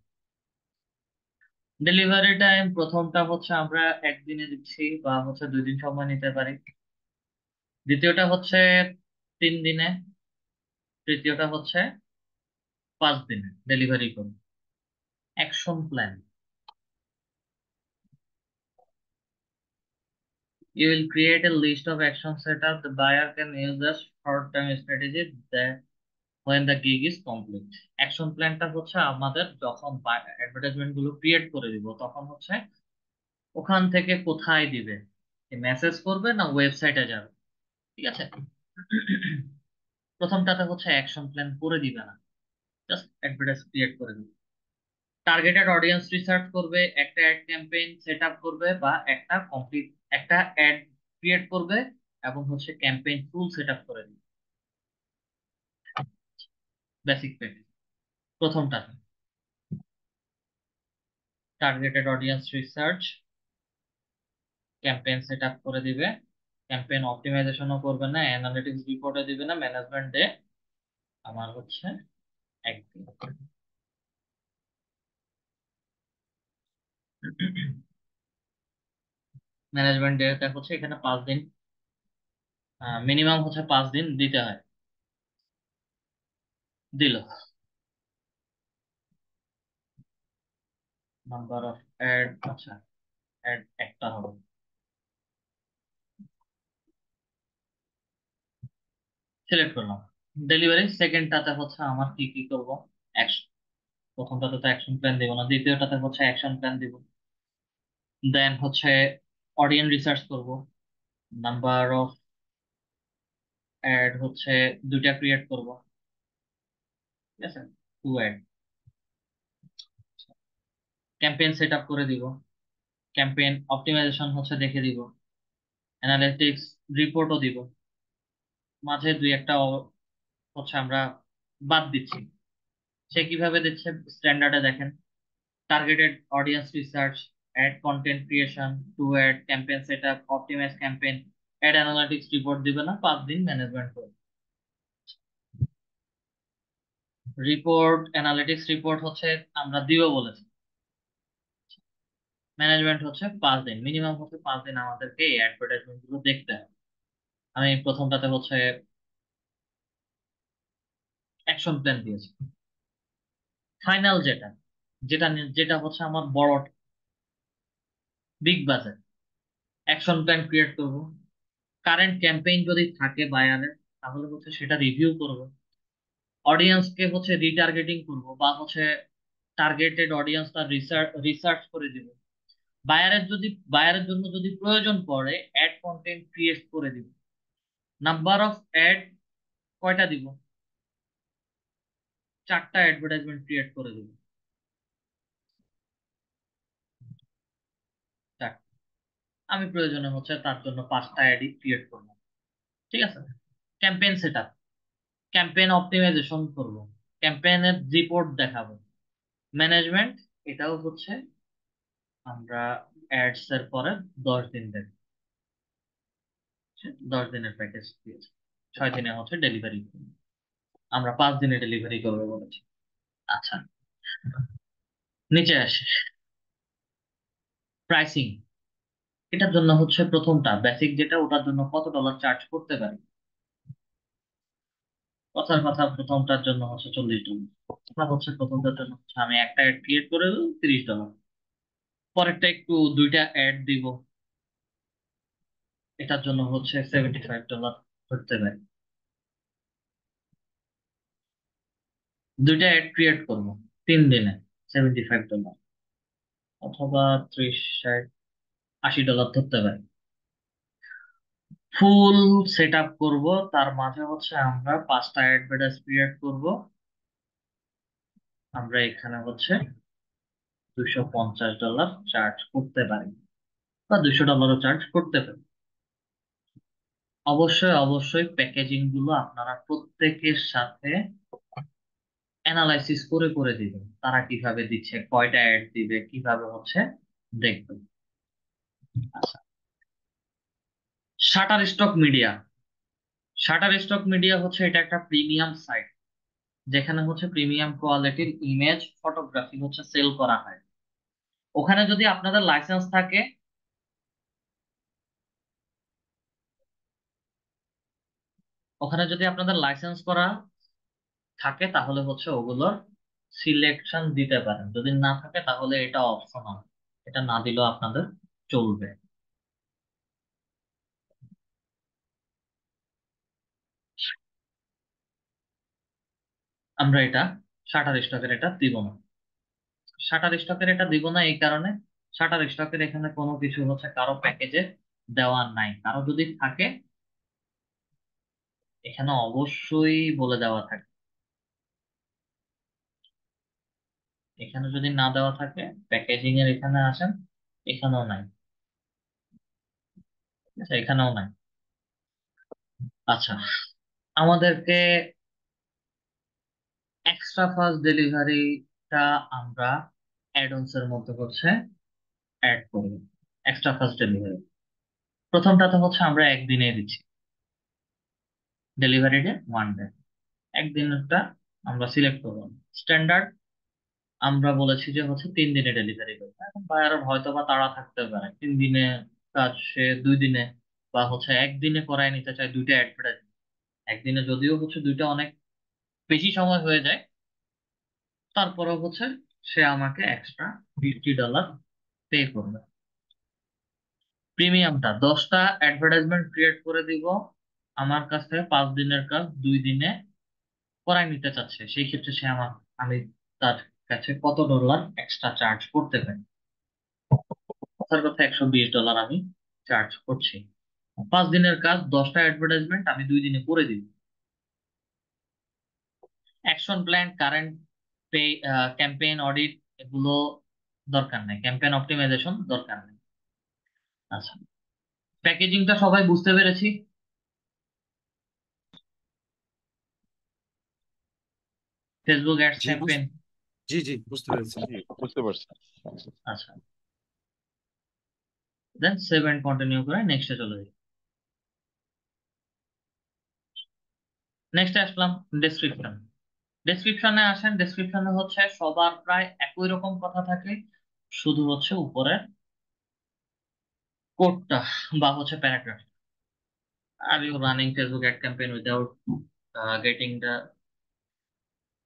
ডেলিভারি টাইম প্রথমটা হচ্ছে আমরা একদিনে দিচ্ছি বা হচ্ছে 2 দিন সময় নিতে পারি। দ্বিতীয়টা হচ্ছে 3 দিনে। তৃতীয়টা হচ্ছে 5 দিনে ডেলিভারি করুন। Action plan: you will create a list of action setup the buyer can use as short-term strategy that when the gig is complete. Action প্ল্যানটা হচ্ছে আমাদের যখন অ্যাডভার্টাইজমেন্ট গুলো ক্রিয়েট করে দিব তখন হচ্ছে ওখান থেকে কোথায় দিবে, মেসেজ করবে না ওয়েবসাইটে যাবে, ঠিক আছে। প্রথমটাতে হচ্ছে অ্যাকশন প্ল্যান করে দিবে না, জাস্ট অ্যাডভার্টাইজ ক্রিয়েট করে দিবে। টার্গেটেড অডিয়েন্স রিসার্চ করবে, একটা অ্যাড ক্যাম্পেইন সেট আপ করবে বা একটা অ্যাড ক্রিয়েট করবে এবং হচ্ছে ক্যাম্পেইন টুল সেট আপ করে দিবে। বেসিক প্যাকেজ প্রথমটা, targeted audience research, campaign set up করে দিবে, ক্যাম্পেইন অপটিমাইজেশনও করবে না, অ্যানালিটিক্স রিপোর্টে দিবে না, ম্যানেজমেন্ট ডে আমার হচ্ছে একদিন। ম্যানেজমেন্ট ডেটা হচ্ছে এখানে 5 দিন, মিনিমাম হচ্ছে 5 দিন দিতে হয়। দিল। নাম্বার অফ অ্যাড, আচ্ছা অ্যাড একটা হবে। সিলেক্ট করলাম। ডেলিভারি সেকেন্ডটাতে হচ্ছে আমার কি কি করব, অ্যাকশন। প্রথমটাতে তো অ্যাকশন প্ল্যান দিব না, দ্বিতীয়টাতে হচ্ছে অ্যাকশন প্ল্যান দিব। দেন হচ্ছে অডিয়েন্স রিসার্চ করব। নাম্বার অফ অ্যাড হচ্ছে 2টা ক্রিয়েট করব, ঠিক আছে, 2 অ্যাড। ক্যাম্পেইন সেট আপ করে দিব, ক্যাম্পেইন অপটিমাইজেশন হচ্ছে দেখে দিব, অ্যানালিটিক্স রিপোর্টও দিব। মাঝে দুই একটা হচ্ছে আমরা বাদ দিচ্ছি। সে কিভাবে দিচ্ছে স্ট্যান্ডার্ডে দেখেন: targeted audience research, ad content creation, 2 ad, campaign set up, optimize campaign, ad analytics report দিবে না, 5 দিন ম্যানেজমেন্ট করবে। রিপোর্ট অ্যানালিটিক্স রিপোর্ট হচ্ছে আমরা দিব বলেছি, ম্যানেজমেন্ট হচ্ছে 5 দিন, মিনিমাম হচ্ছে 5 দিন আমাদেরকে এই অ্যাডভার্টাইজমেন্ট গুলো দেখতে হবে। আমি প্রথমটাতে হচ্ছে অ্যাকশন প্ল্যান দিয়েছি। ফাইনাল যেটা যেটা যেটা হচ্ছে আমার বড় big budget, action plan create করব। কারেন্ট ক্যাম্পেইন যদি থাকে বায়ারের তাহলে হচ্ছে সেটা রিভিউ করব, অডিয়েন্সকে হচ্ছে রিটার্গেটিং করব বা হচ্ছে টার্গেটেড অডিয়েন্স তার রিসার্চ রিসার্চ করে দিব। বায়ারের জন্য যদি প্রয়োজন পড়ে অ্যাড কন্টেন্ট ক্রিয়েট করে দিব। নাম্বার অফ অ্যাড কয়টা দিব, 4টা অ্যাডভার্টাইজমেন্ট ক্রিয়েট করে দিব। 4। আমি প্রয়োজনে হচ্ছে তার জন্য 5টা অ্যাডই ক্রিয়েট করব, ঠিক আছে। Campaign set up, campaign optimization করব, ক্যাম্পেইনের রিপোর্ট দেখাবো। ম্যানেজমেন্ট, এটাও হচ্ছে আমরা অ্যাডস এর পরে 10 দিন দেব, 10 দিনের প্যাকেজ দিয়েছি। 6 দিনে হচ্ছে ডেলিভারি, আমরা 5 দিনে ডেলিভারি করবো বলেছি। আচ্ছা, নিচে আসে প্রাইসিং। এটার জন্য হচ্ছে প্রথমটা বেসিক যেটা, ওটার জন্য কত ডলার চার্জ করতে পারি। কথার কথা প্রথমটার জন্য হচ্ছে $40। ওটা হচ্ছে প্রথমটার জন্য হচ্ছে আমি একটা অ্যাড ক্রিয়েট করে দেবো $30। পরেরটা একটু 2টা অ্যাড দিব, এটার জন্য হচ্ছে $75 ধরতে পারি। 2টা অ্যাড ক্রিয়েট করবো 3 দিনে, $75 অথবা 30, 60, $80 ধরতে পারি। ফুল সেট আপ করবো, তার মাঝে হচ্ছে আমরা 5টা অ্যাডভার্টাইজ ক্রিয়েট করব। আমরা এখানে হচ্ছে $250 চার্জ করতে পারি বা $200 চার্জ করতে পারি। অবশ্যই অবশ্যই প্যাকেজিং গুলো আপনারা প্রত্যেকের সাথে অ্যানালাইসিস করে করে দিবেন, তারা কিভাবে দিচ্ছে, কয়টা অ্যাড দিবে, কিভাবে হচ্ছে দেখবেন। আচ্ছা, shutter stock media. Shutter stock media হচ্ছে এটা একটা প্রিমিয়াম সাইট। যেখানে হচ্ছে প্রিমিয়াম কোয়ালিটির ইমেজ ফটোগ্রাফি হচ্ছে সেল করা হয়। ওখানে যদি আপনাদের লাইসেন্স থাকে, ওখানে যদি আপনাদের লাইসেন্স করা থাকে তাহলে হচ্ছে ওগুলোর সিলেকশন দিতে পারেন। যদি না থাকে তাহলে এটা অপশনাল, এটা না দিলেও আপনাদের চলবে। আমরা এটা শাটার স্টকের এটা দিব না। শাটার স্টকের এটা দিব না এই কারণে, শাটার স্টকের এখানে কোনো কিছু হচ্ছে কারো প্যাকেজে দেওয়া নাই। কারো যদি থাকে এখানে অবশ্যই বলে দেওয়া থাকে। এখানে যদি না দেওয়া থাকে, প্যাকেজিং এর এখানে আসেন, এখানেও নাই। ঠিক আছে, এখানেও নাই। আচ্ছা, আমাদেরকে এক্সট্রা ফাস্ট ডেলিভারিটা আমরা অ্যাডঅনস এর মধ্যে হচ্ছে অ্যাড করব। এক্সট্রা ফাস্ট ডেলিভারি প্রথমটাতে হচ্ছে আমরা একদিনে দিচ্ছি, ডেলিভারি ডে 1 ডে। একদিনেরটা আমরা সিলেক্ট করব। স্ট্যান্ডার্ড আমরা বলেছি যে হচ্ছে 3 দিনে ডেলিভারি করবে। এখন বায়ারের হয়তো বা তাড়া থাকতে পারে, 3 দিনে কাজ সে 2 দিনে, বা হচ্ছে একদিনে করায় নিতে চায় দুইটা অ্যাডভার্টাইজ। একদিনে যদিও হচ্ছে দুইটা অনেক বেশি সময় হয়ে যায়, তারপরেও হচ্ছে সে আমাকে এক্সট্রা $50 পে করবে। প্রিমিয়ামটা 10টা অ্যাডভার্টাইজমেন্ট ক্রিয়েট করে দিব, আমার কাছ থেকে 5 দিনের কাজ 2 দিনে করাই নিতে চাচ্ছে, সেই ক্ষেত্রে সে আমি তার কাছে কত ডলার এক্সট্রা চার্জ করতে পারি? তার কথা $120 আমি চার্জ করছি। 5 দিনের কাজ 10টা অ্যাডভার্টাইজমেন্ট আমি 2 দিনে করে দিব। Action plan, current pay, campaign audit, এগুলো দরকার নেই। ক্যাম্পেইন অপটিমাইজেশন দরকার নেই। আচ্ছা, প্যাকেজিংটা সবাই বুঝতে পেরেছি। ফেসবুক অ্যাডস জি ক্যাম্পেইন। জি জি বুঝতে পেরেছি। জি, বুঝতে পারছি। আচ্ছা, দেন সেভ এন্ড কন্টিনিউ করে নেক্সটে চলে যাই। নেক্সটে আসলাম ডেসক্রিপশন। ডেসক্রিপশনে আসেন, ডেসক্রিপশনে হচ্ছে সবার প্রায় একই রকম কথা থাকে, শুধু হচ্ছে উপরে কোডটা বা হচ্ছে paragraph. Are you running Facebook ad campaign without getting the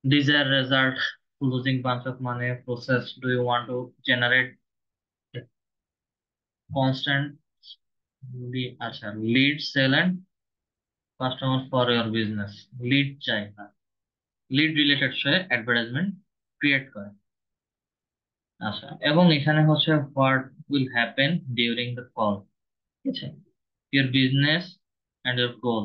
desired result, losing bunch of money, process, do you want to generate a constant আচ্ছা lead sale and customer for your business. Lead চাই না, lead related সে advertisement create করে। আচ্ছা, এবং এখানে হচ্ছে what will happen during the call. ঠিক আছে, your business and your goal,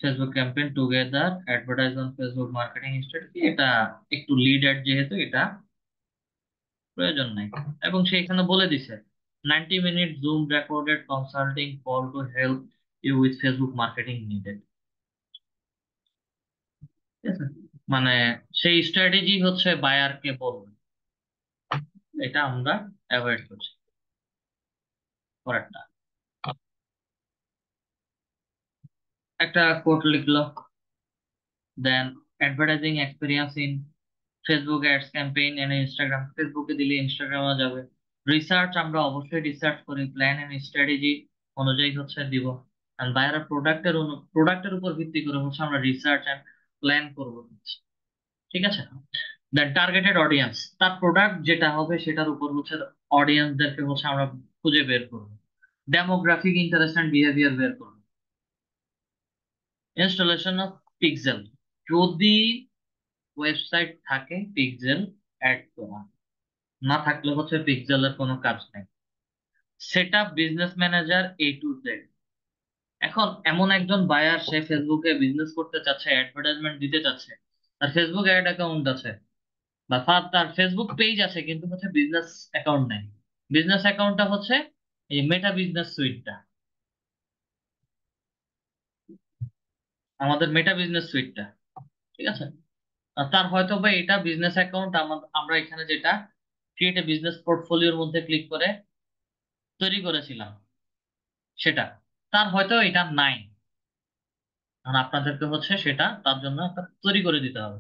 Facebook campaign together, advertise on Facebook marketing strategy. এটা একটু লিড অ্যাড যেহেতু এটা প্রয়োজন নাই। এবং সে এখানে বলে দিছে 90 minute Zoom recorded consulting call to help you with Facebook marketing needed. ঠিক আছে, মানে সেই স্ট্র্যাটেজি হচ্ছে বায়ারকে বলবে, এটা আমরা অ্যাভয়েড করছি। পরেরটা একটা কোড লিখলো, then advertising experience in Facebook ads campaign and Instagram. ফেসবুকে দিলে ইনস্টাগ্রামে যাবে। রিসার্চ আমরা অবশ্যই রিসার্চ করি, প্ল্যান এন্ড স্ট্র্যাটেজি অনুযায়ী হচ্ছে দিব। এন্ড বাইরের প্রোডাক্টের উপর ভিত্তি করে হচ্ছে আমরা রিসার্চ এন্ড প্ল্যান করব। ঠিক আছে, দেন টার্গেটেড অডিয়েন্স, তার প্রোডাক্ট যেটা হবে সেটার উপর হচ্ছে অডিয়েন্সদেরকে হচ্ছে আমরা খুঁজে বের করব। ডেমোগ্রাফিক ইন্টারেস্ট এন্ড বিহেভিয়ার বের করব। ইনস্টলেশন অফ পিক্সেল, যদি ওয়েবসাইট থাকে পিক্সেল অ্যাড করা, না থাকলে হচ্ছে পিক্সেলের কোনো কাজ নেই। Set up business manager A to Z। এখন এমন একজন বায়ার, সে ফেসবুকে বিজনেস করতে চাচ্ছে, অ্যাডভার্টাইজমেন্ট দিতে চাচ্ছে, তার ফেসবুক অ্যাড অ্যাকাউন্ট আছে বা তার ফেসবুক পেজ আছে, কিন্তু হচ্ছে বিজনেস অ্যাকাউন্ট নেই। বিজনেস অ্যাকাউন্টটা হচ্ছে এই মেটা বিজনেস সুইটটা, আমাদের মেটা বিজনেস সুইটটা। ঠিক আছে, আর তার হয়তো বা এটা বিজনেস অ্যাকাউন্ট আমরা এখানে যেটা ক্রিয়েট এ বিজনেস পোর্টফোলিওর মধ্যে ক্লিক করে তৈরি করেছিলাম সেটা, তার হয়তো এটা নাই। কারণ আপনাদেরকে হচ্ছে সেটা তার জন্য একটা তৈরি করে দিতে হবে।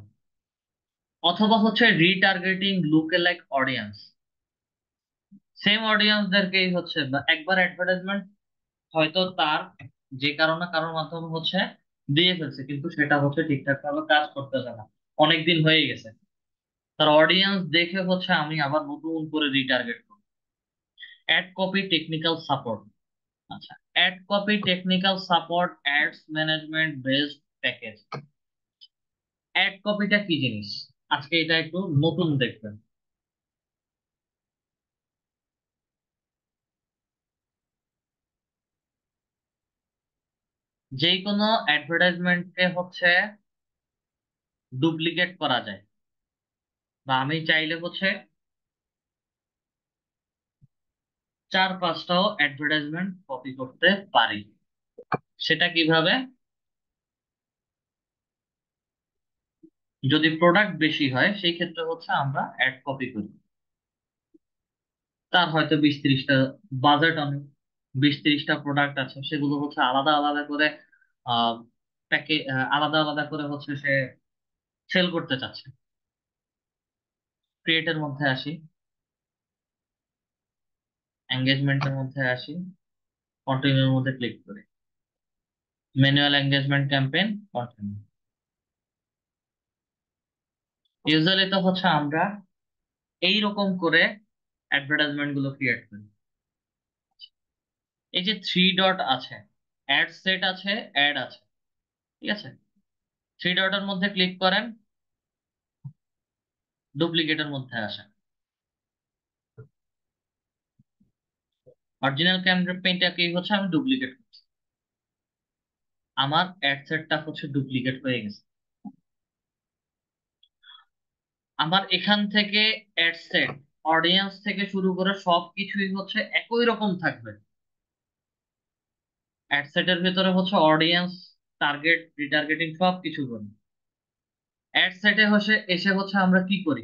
অথবা হচ্ছে retargeting lookalike audience, same অডিয়েন্সদেরকেই হচ্ছে বা একবার অ্যাডভার্টাইজমেন্ট হয়তো তার যে কারণে কারোর মাধ্যমে হচ্ছে দিয়ে ফেলছে, কিন্তু সেটা হচ্ছে ঠিকঠাক ভাবে কাজ করতেছে না, অনেকদিন হয়ে গেছে, তার অডিয়েন্স দেখে হচ্ছে আমি আবার নতুন করে রিটার্গেট করব। Ad copy technical support. আচ্ছা, ad copy technical support ads management based package. Ad কপিটা কি জিনিস, আজকে এটা একটু নতুন দেখবেন। যে কোনো অ্যাডভার্টাইজমেন্টকে হচ্ছে ডুপ্লিকেট করা যায়, বা আমি চাইলে হচ্ছে 4-5টাও অ্যাডভার্টাইজমেন্ট কপি করতে পারি। সেটা কিভাবে? যদি প্রোডাক্ট বেশি হয় সেই ক্ষেত্রে হচ্ছে আমরা অ্যাড কপি করি। তার হয়তো 20-30টা বাজেট, অনেক 20-30টা প্রোডাক্ট আছে, সেগুলো হচ্ছে আলাদা আলাদা করে আহ প্যাকে আলাদা আলাদা করে হচ্ছে সে সেল করতে চাচ্ছে। ক্রিয়েটের মধ্যে আসি, এঙ্গেজমেন্টের মধ্যে আসি, কন্টিনিউর মধ্যে ক্লিক করি, manual engagement campaign, continue. Usually তো হচ্ছে আমরা এইরকম করে অ্যাডভার্টাইজমেন্ট গুলো ক্রিয়েট করি। এই যে 3 ডট আছে, অ্যাড সেট আছে, অ্যাড আছে, ঠিক আছে? 3 ডটের মধ্যে ক্লিক করেন, ডুপ্লিকেটের মধ্যে আসেন। অরিজিনাল ক্যাম্পেইনটাকেই হচ্ছে আমি ডুপ্লিকেট করছি, আমার অ্যাড সেটটা হচ্ছে ডুপ্লিকেট হয়ে গেছে। আমার এখান থেকে অ্যাড সেট, অডিয়েন্স থেকে শুরু করে সবকিছুই হচ্ছে একই রকম থাকবে। অ্যাড সেটের ভিতরে হচ্ছে অডিয়েন্স, টার্গেট, রিটার্গেটিং সবকিছু করি। অ্যাড সেটে হচ্ছে এসে হচ্ছে আমরা কি করি,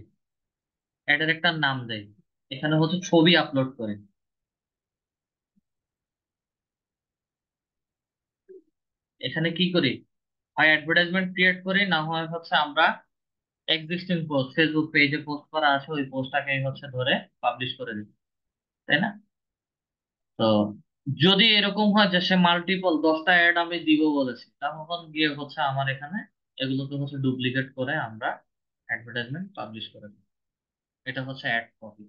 অ্যাডের একটা নাম দেই, এখানে হচ্ছে ছবি আপলোড করি। এখানে কি করি, হয় অ্যাডভার্টাইজমেন্ট ক্রিয়েট করি, না হয় হচ্ছে আমরা এক্সিস্টিং পোস্ট, ফেসবুক পেজে পোস্ট করা আছে ওই পোস্টটাকে হচ্ছে ধরে পাবলিশ করে দিই, তাই না? তো যদি এরকম হয় যে সে মাল্টিপল 10টা অ্যাড আমি দিব বলেছি, তখন গিয়ে হচ্ছে আমার এখানে এগুলোকে হচ্ছে ডুপ্লিকেট করে আমরা অ্যাডভার্টাইজমেন্ট পাবলিশ করে দিই। এটা হচ্ছে ad copy.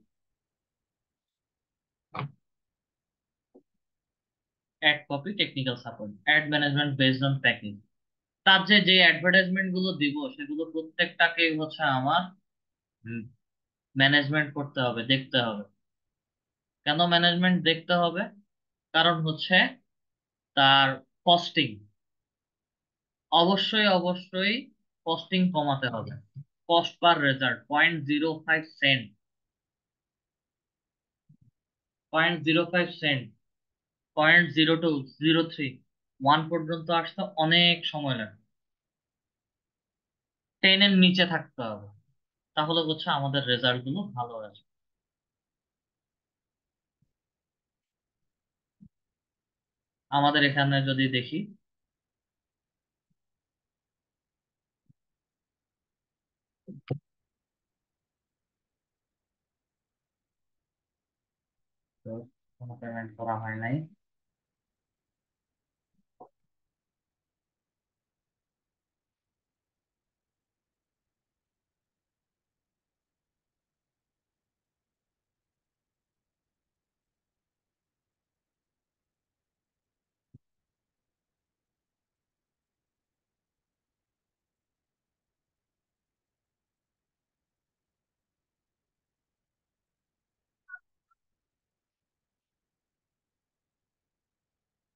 Ad copy technical support, ad management based on package. তার যে যে অ্যাডভার্টাইজমেন্ট গুলো দিব সেগুলো প্রত্যেকটাকেই হচ্ছে আমার ম্যানেজমেন্ট করতে হবে, দেখতে হবে। কেন ম্যানেজমেন্ট দেখতে হবে? কারণ হচ্ছে তার কস্টিং, অবশ্যই অবশ্যই কস্টিং কমাতে হবে। Cost per result 0.05 cent, 0.05 cent, 0.0203, 1 পর্যন্ত আসতে অনেক সময় লাগে। 10-এর নিচে থাকতে হবে, তাহলে হচ্ছে আমাদের রেজাল্ট গুলো ভালো আসবে। আমাদের এখানে যদি দেখি, তো কোনো পেমেন্ট করা হয় নাই।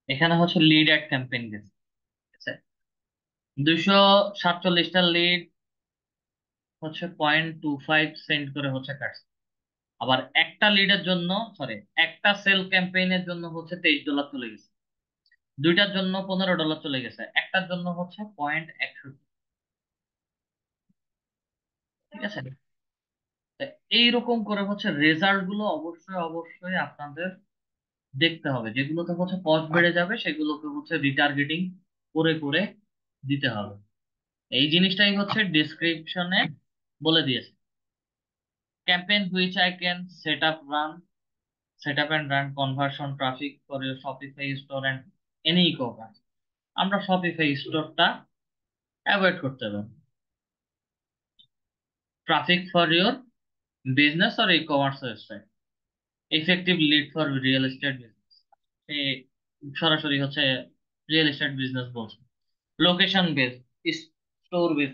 এখানে হচ্ছে লিড অ্যাড ক্যাম্পেইন গেছে, ঠিক আছে? 247টা লিড হচ্ছে 0.25 সেন্ট করে হচ্ছে কাটছে। আবার একটা লিডের জন্য, সরি, একটা সেল ক্যাম্পেইনের জন্য হচ্ছে $23 চলে গেছে, দুইটার জন্য $15 চলে গেছে, একটার জন্য হচ্ছে 0.61। ঠিক আছে? তা এইরকম করে হচ্ছে রেজাল্ট গুলো অবশ্যই অবশ্যই আপনাদের দেখতে হবে। যেগুলোতে হচ্ছে কস্ট বেড়ে যাবে সেগুলোকে হচ্ছে রিটার্গেটিং করে করে দিতে হবে। এই জিনিসটাই হচ্ছে ডিসক্রিপশনে বলে দিয়েছে। Campaign which I can set up and run conversion traffic for your Shopify store and any ecommerce. আমরা শপিফাই স্টোরটা অ্যাভয়েড করতে হবে। ট্রাফিক ফর ইউর বিজনেস আর ecommerce website, effective lead for real estate business. সে সরাসরি হচ্ছে real estate business বলছে। Location base, store base.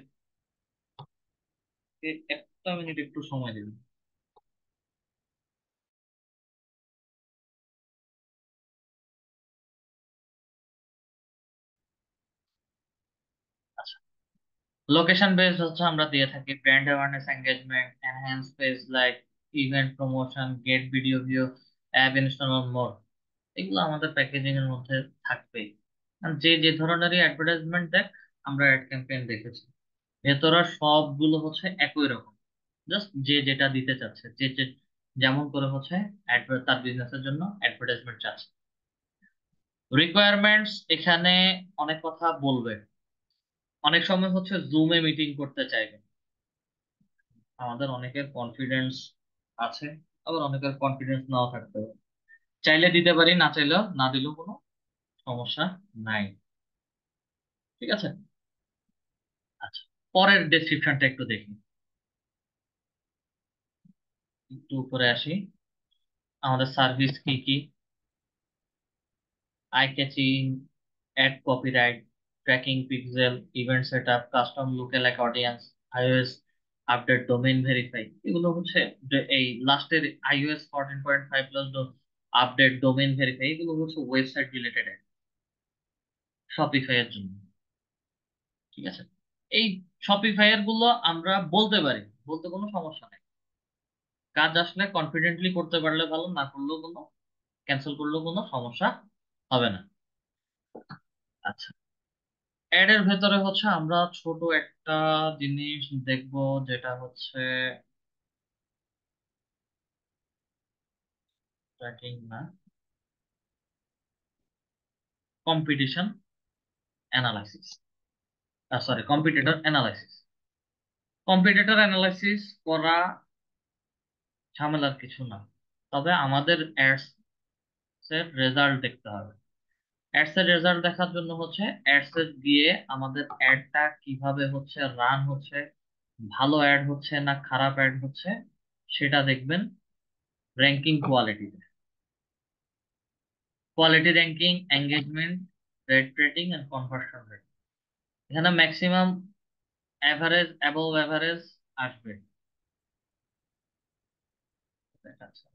একটা মিনিট একটু সময় দিন। আচ্ছা, লোকেশন বেসড হচ্ছে আমরা দিয়ে থাকি brand awareness, engagement, enhance page like, event promotion, get video view, app install, more. এগুলো আমাদের প্যাকেজিং এর মধ্যে থাকবেই। আর যে যে ধরনেরই অ্যাডভার্টাইজমেন্ট দেখ, আমরা অ্যাড ক্যাম্পেইন দেখেছি, ভেতরা সবগুলো হচ্ছে একই রকম। জাস্ট যে যেটা দিতে চাচ্ছে, যে যে যেমন করে হচ্ছে তার বিজনেসের জন্য অ্যাডভার্টাইজমেন্ট চাচ্ছে। রিকোয়ারমেন্টস এখানে অনেক কথা বলবে। অনেক সময় হচ্ছে জুমে মিটিং করতে চাইবে। আমাদের অনেকের কনফিডেন্স আছে, আবার অনেকের কনফিডেন্স নাও থাকতে পারে। চাইলে দিতে পারি, না চাইলেও না দিলেও কোনো সমস্যা নাই। ঠিক আছে। আচ্ছা, পরের ডেসক্রিপশনটা একটু দেখি। একটু উপরে আসি। আমাদের সার্ভিস কি কি: eye catching, ad copyright, tracking pixel, event setup, custom lookalike audience, iOS update, domain verify. এগুলো হচ্ছে এই লাস্টের iOS 14.5 plus update, domain verify, এগুলো হচ্ছে ওয়েবসাইট রিলেটেড শপিফাই এর জন্য। ঠিক আছে। এই শপিফাই এর গুলো আমরা বলতে পারি, বলতে কোনো সমস্যা নেই। কাজ আসলে কনফিডেন্টলি করতে পারলে ভালো, না করলেও কোনো, ক্যান্সেল করলেও কোনো সমস্যা হবে না। আচ্ছা, অ্যাড এর ভেতরে হচ্ছে আমরা ছোট একটা জিনিস দেখবো, যেটা হচ্ছে ট্র্যাকিং না, competition analysis, sorry, competitor analysis. Competitor analysis করা ঝামেলার কিছু না, তবে আমাদের অ্যাডস এর রেজাল্ট দেখতে হবে। অ্যাডস এর রেজাল্ট দেখার জন্য হচ্ছে অ্যাডস এ গিয়ে আমাদের অ্যাডটা কিভাবে হচ্ছে রান হচ্ছে, ভালো অ্যাড হচ্ছে না খারাপ অ্যাড হচ্ছে, সেটা দেখবেন র্যাঙ্কিং কোয়ালিটিতে। Quality ranking, engagement, rate rating and conversion rate. এখানে ম্যাক্সিমাম অ্যাভারেজ, অ্যাবভ অ্যাভারেজ আসবে। দেখাচ্ছে।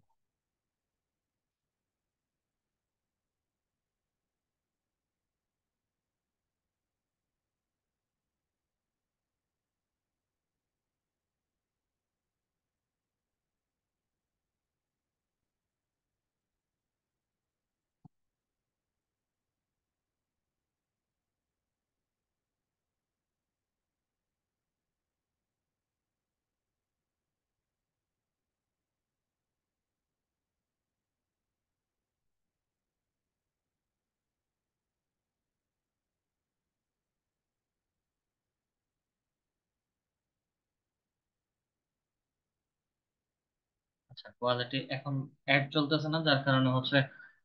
আচ্ছা, কোয়ালিটি এখন অ্যাড চলতেছে না, যার কারণে হচ্ছে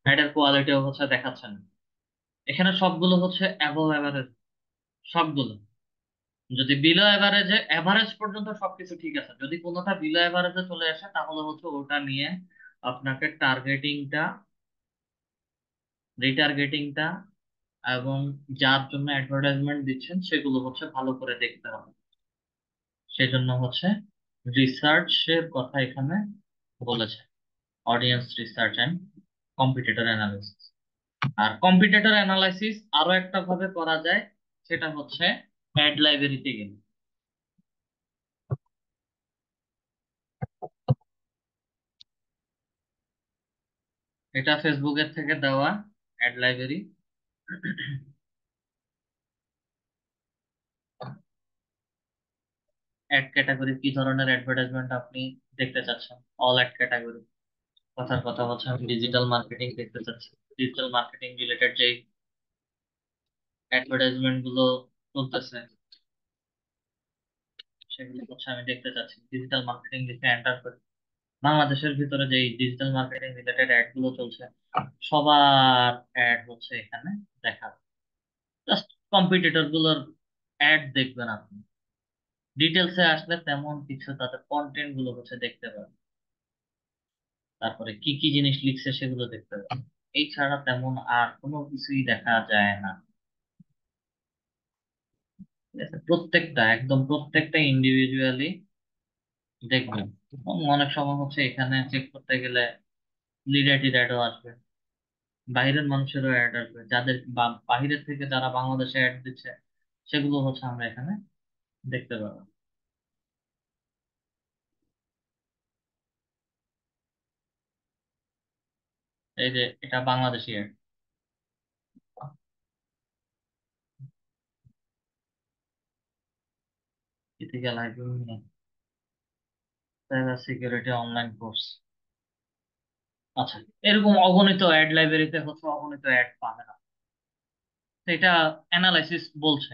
অ্যাড এর কোয়ালিটিও হচ্ছে দেখাচ্ছে না। এখানে সবগুলো হচ্ছে অ্যাবভ অ্যাভারেজ, সবগুলো। যদি বিলো অ্যাভারেজে, অ্যাভারেজ পর্যন্ত সবকিছু ঠিক আছে, যদি কোনোটা বিলো অ্যাভারেজে চলে আসে তাহলে হচ্ছে ওটা নিয়ে আপনাকে টার্গেটিংটা, রিটার্গেটিংটা এবং যার জন্য অ্যাডভার্টাইজমেন্ট দিচ্ছেন সেগুলো হচ্ছে ভালো করে দেখতে হবে। সেজন্য হচ্ছে রিসার্চের কথা এখানে বলেছে, audience research and competitor analysis. আর কম্পিটিটর অ্যানালাইসিস আরো একটা ভাবে করা যায়, সেটা হচ্ছে অ্যাড লাইব্রেরিতে গেলে। এটা ফেসবুকের থেকে দেওয়া অ্যাড লাইব্রেরি। অ্যাড ক্যাটাগরি, কি ধরনের অ্যাডভার্টাইজমেন্ট আপনি দেখতে চাচ্ছেন, অল অ্যাড ক্যাটাগরি। কথার কথা হচ্ছে আমি ডিজিটাল মার্কেটিং দেখতে চাচ্ছি, ডিজিটাল মার্কেটিং রিলেটেড যে অ্যাডভার্টাইজমেন্ট গুলো চলতেছে, সেগুলো হচ্ছে আমি দেখতে চাচ্ছি। ডিজিটাল মার্কেটিং লিখে এন্টার করে বাংলাদেশের ভিতরে যে ডিজিটাল মার্কেটিং রিলেটেড অ্যাড গুলো চলছে, সবার অ্যাড হচ্ছে এখানে দেখা। জাস্ট কম্পিটিটর গুলোর অ্যাড দেখবেন আপনি, ডিটেলসে আসলে তেমন কিছু তাদের কন্টেন্ট গুলো হচ্ছে দেখতে পাবেন, তারপরে কি কি জিনিস লিখছে সেগুলো দেখতে পাবেন। এই ছাড়া তেমন আর কোনো কিছুই দেখা যায় না। ঠিক আছে? প্রত্যেকটা একদম প্রত্যেকটা ইন্ডিভিজুয়ালি দেখবেন। এবং অনেক সময় হচ্ছে এখানে চেক করতে গেলে রিলেটেড অ্যাডও আসবে, বাইরের মানুষেরও অ্যাড আসবে, যাদের বাহিরের থেকে যারা বাংলাদেশে অ্যাড দিচ্ছে সেগুলো হচ্ছে আমরা এখানে দেখতে পাবো। এই যে এটা Bangladeshi ad, ethical hacking, cyber security online course. আচ্ছা, এরকম অগণিত অ্যাড লাইব্রেরিতে হচ্ছে অগণিত অ্যাড পাবে না, তো এটা অ্যানালাইসিস বলছে।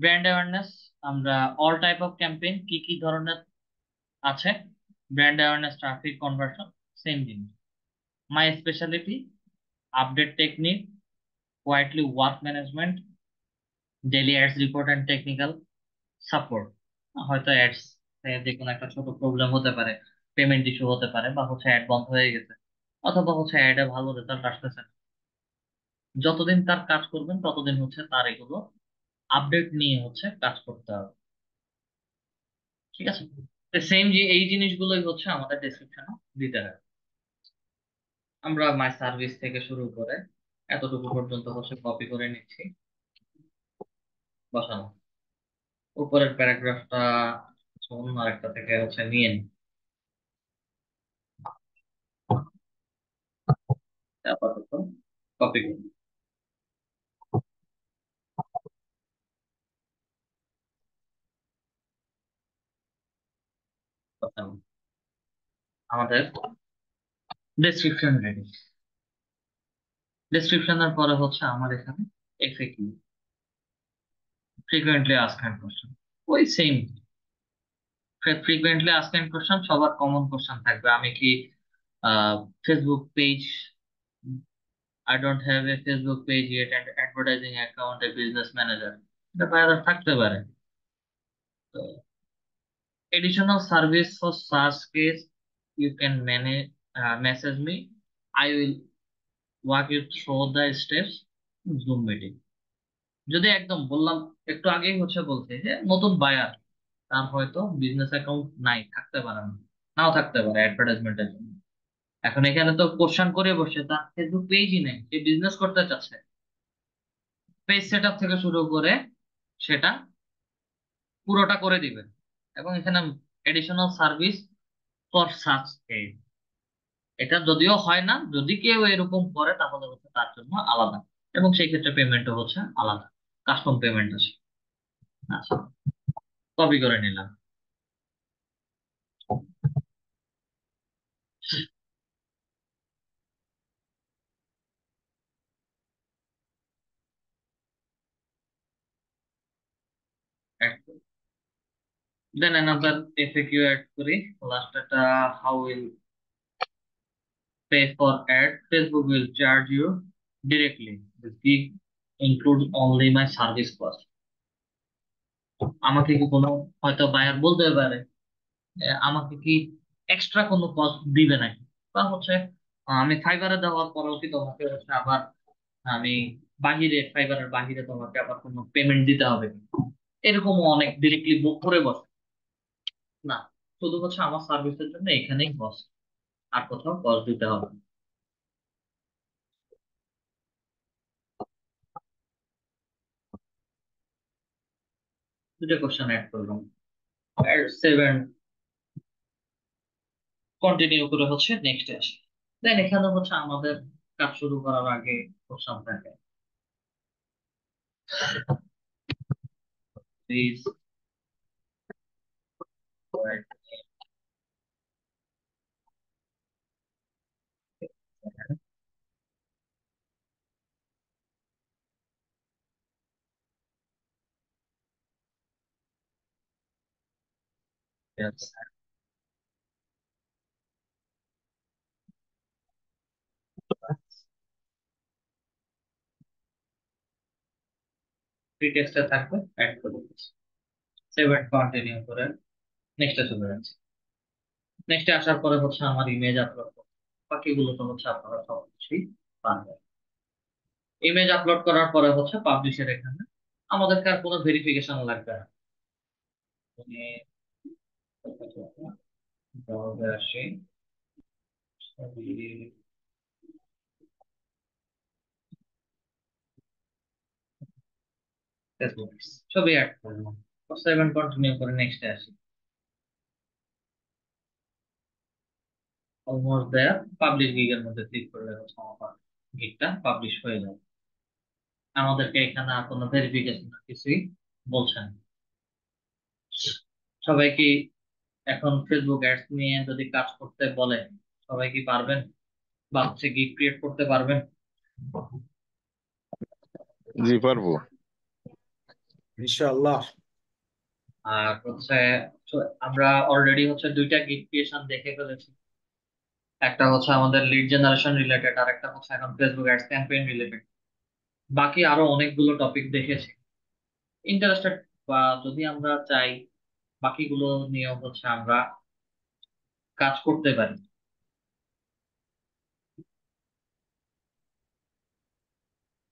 ব্র্যান্ড অ্যাওয়ারনেস, আমরা অল টাইপ অফ ক্যাম্পেইন কি কি ধরনের আছে, brand awareness, traffic conversion, same জিনিস। My speciality, update technique, quietly work management, daily ads report and technical support. হয়তো অ্যাডস যে কোনো একটা ছোট প্রবলেম হতে পারে, পেমেন্ট ইস্যু হতে পারে, বা হচ্ছে অ্যাড বন্ধ হয়ে গেছে, অথবা হচ্ছে অ্যাডে ভালো রেজাল্ট আসতেছে না। যতদিন তার কাজ করবেন ততদিন হচ্ছে তার এগুলো আপডেট নিয়ে হচ্ছে কাজ করতে হবে। ঠিক আছে? সেম যে এই জিনিসগুলোই হচ্ছে আমাদের ডেসক্রিপশনে দিতে হবে। আমরা মাই সার্ভিস থেকে শুরু করে এতটুকু পর্যন্ত হচ্ছে কপি করে নিচ্ছি, বসানো। উপরের প্যারাগ্রাফটা অন্য আরেকটা থেকে হচ্ছে নিয়ে নিই, আপাতত কপি করি। বসানো। আমাদের ডেসক্রিপশন রেডি। ডেসক্রিপশনের পরে হচ্ছে আমার এখানে এফএকিউ, ফ্রিকুয়েন্টলি আস্কড কোশ্চেন, ওই সেম। ফ্রিকুয়েন্টলি আস্কড কোশ্চেন সবার কমন কোশ্চেন থাকবে, আমি কি Facebook page, I don't have a Facebook page yet and advertising account A business manager, এটা বাইরে থাকতে পারে। তো additional service for such case, you can manage, message me, I will walk you through the steps, zoom meeting. যদি একদম বললাম, একটু আগেই হচ্ছে বলছে যে নতুন বায়ার, তার হয়তো বিজনেস অ্যাকাউন্ট নাই, থাকতে পারে না, নাও থাকতে পারে অ্যাডভার্টাইজমেন্টের জন্য। এখন এখানে তো কোশ্চেন করে বসে, তার ফেসবুক পেজই নেই, সে বিজনেস করতে চাচ্ছে, পেজ সেট আপ থেকে শুরু করে সেটা পুরোটা করে দিবে। এবং এখানে এডিশনাল সার্ভিস ফর সাচ, এটা যদিও হয় না, যদি কেউ এরকম করে তাহলে হচ্ছে তার জন্য আলাদা, এবং সেই ক্ষেত্রে পেমেন্টও হচ্ছে আলাদা, কাস্টম পেমেন্ট আছে। আচ্ছা, কপি করে নিলাম। দেন অ্যানাদার এফএকিউ অ্যাড করি, লাস্ট একটা, how will pay for ad, Facebook will charge you directly, this gig include only my service cost. আমাকে কি কোনো, হয়তো বায়ার বলতে পারে আমাকে কি এক্সট্রা কোনো কস্ট দিবে নাকি, বা হচ্ছে আমি ফাইবারে দেওয়ার পরেও কি তোমাকে হচ্ছে আবার আমি বাহিরে, ফাইবারের বাহিরে তোমাকে আবার কোনো পেমেন্ট দিতে হবে কি? এরকমও অনেক ডিরেক্টলি বুক করে বসে। না, শুধু হচ্ছে আমার সার্ভিসের জন্য এখানেই কস্ট, আর কোথাও কস্ট দিতে হবে না। দুটো কোশ্চেন অ্যাড করলাম, সেভেন, কন্টিনিউ করে হচ্ছে নেক্সট আসি। দেন এখানে হচ্ছে আমাদের কাজ শুরু করার আগে কোশ্চেন থাকে, প্লিজ ফ্রি টেক্সটে থাকবে, অ্যাড করে দিচ্ছি। সেভ এন্ড কন্টিনিউ করে নেক্সটে চলে যাচ্ছি। নেক্সটে আসার পরে হচ্ছে আমার ইমেজ আপলোড করতে, বাকিগুলো তো হচ্ছে আপনারা সব কিছুই পারবেন। ইমেজ আপলোড করার পরে হচ্ছে পাবলিশের এখানে আমাদেরকে আর কোনো ভেরিফিকেশন লাগবে না। ব্রাউজারে আসি, ছবি, ফেসবুক, ছবি অ্যাড করলাম, সেভ এন্ড কন্টিনিউ করে নেক্সটে আসি। অলমোস্ট দেয়ার, পাবলিশ গিগের মধ্যে ক্লিক করলে হচ্ছে আমার গিগটা পাবলিশ হয়ে যাবে। আমাদেরকে এখানে আর কোনো ভেরিফিকেশন কিছুই বলছে না। সবাই কি এখন ফেসবুক অ্যাডস নিয়ে যদি কাজ করতে বলে সবাই কি পারবেন, বা হচ্ছে গিগ ক্রিয়েট করতে পারবেন? জি পারবো। ইনশাআল্লাহ। আর হচ্ছে আমরা অলরেডি হচ্ছে দুইটা গিগ ক্রিয়েশন দেখে ফেলেছি। একটা হচ্ছে আমাদের লিড জেনারেশন রিলেটেড, আর একটা হচ্ছে এখন ফেসবুক অ্যাডস ক্যাম্পেইন রিলেটেড। বাকি আরো অনেকগুলো টপিক দেখেছি। ইন্টারেস্টেড বা যদি আমরা চাই বাকিগুলো নিয়েও হচ্ছে আমরা কাজ করতে পারি।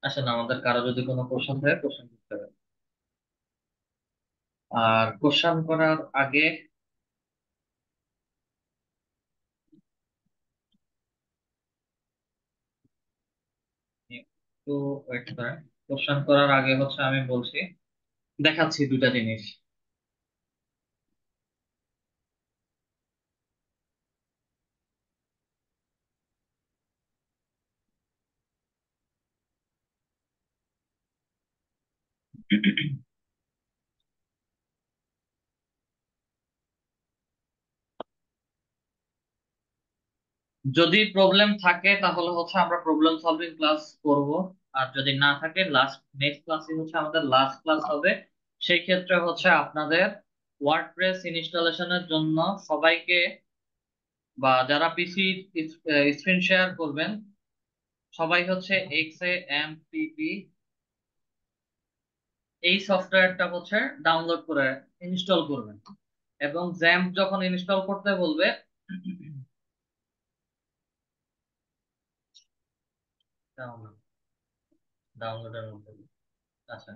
আসলে আমাদের কারো যদি কোনো কোশ্চেন থাকে কোশ্চেন করতে পারি। আর কোশ্চেন করার আগে একটু ওয়েট করেন। কোশ্চেন করার আগে হচ্ছে আমি বলছি, দেখাচ্ছি দুটা জিনিস। যদি প্রবলেম থাকে তাহলে হচ্ছে আমরা প্রবলেম সলভিং ক্লাস করব। আর যদি না থাকে লাস্ট নেক্সট ক্লাসে হচ্ছে আমাদের লাস্ট ক্লাস হবে। সেই ক্ষেত্রে হচ্ছে আপনাদের ওয়ার্ডপ্রেস ইনস্টলেশনের জন্য সবাইকে, বা যারা পিসি স্ক্রিন শেয়ার করবেন সবাই হচ্ছে XAMPP এই সফটওয়্যারটা হচ্ছে ডাউনলোড করে ইনস্টল করবেন। এবং জ্যাম্প যখন ইনস্টল করতে বলবে, ডাউনলোডের মধ্যে, আচ্ছা,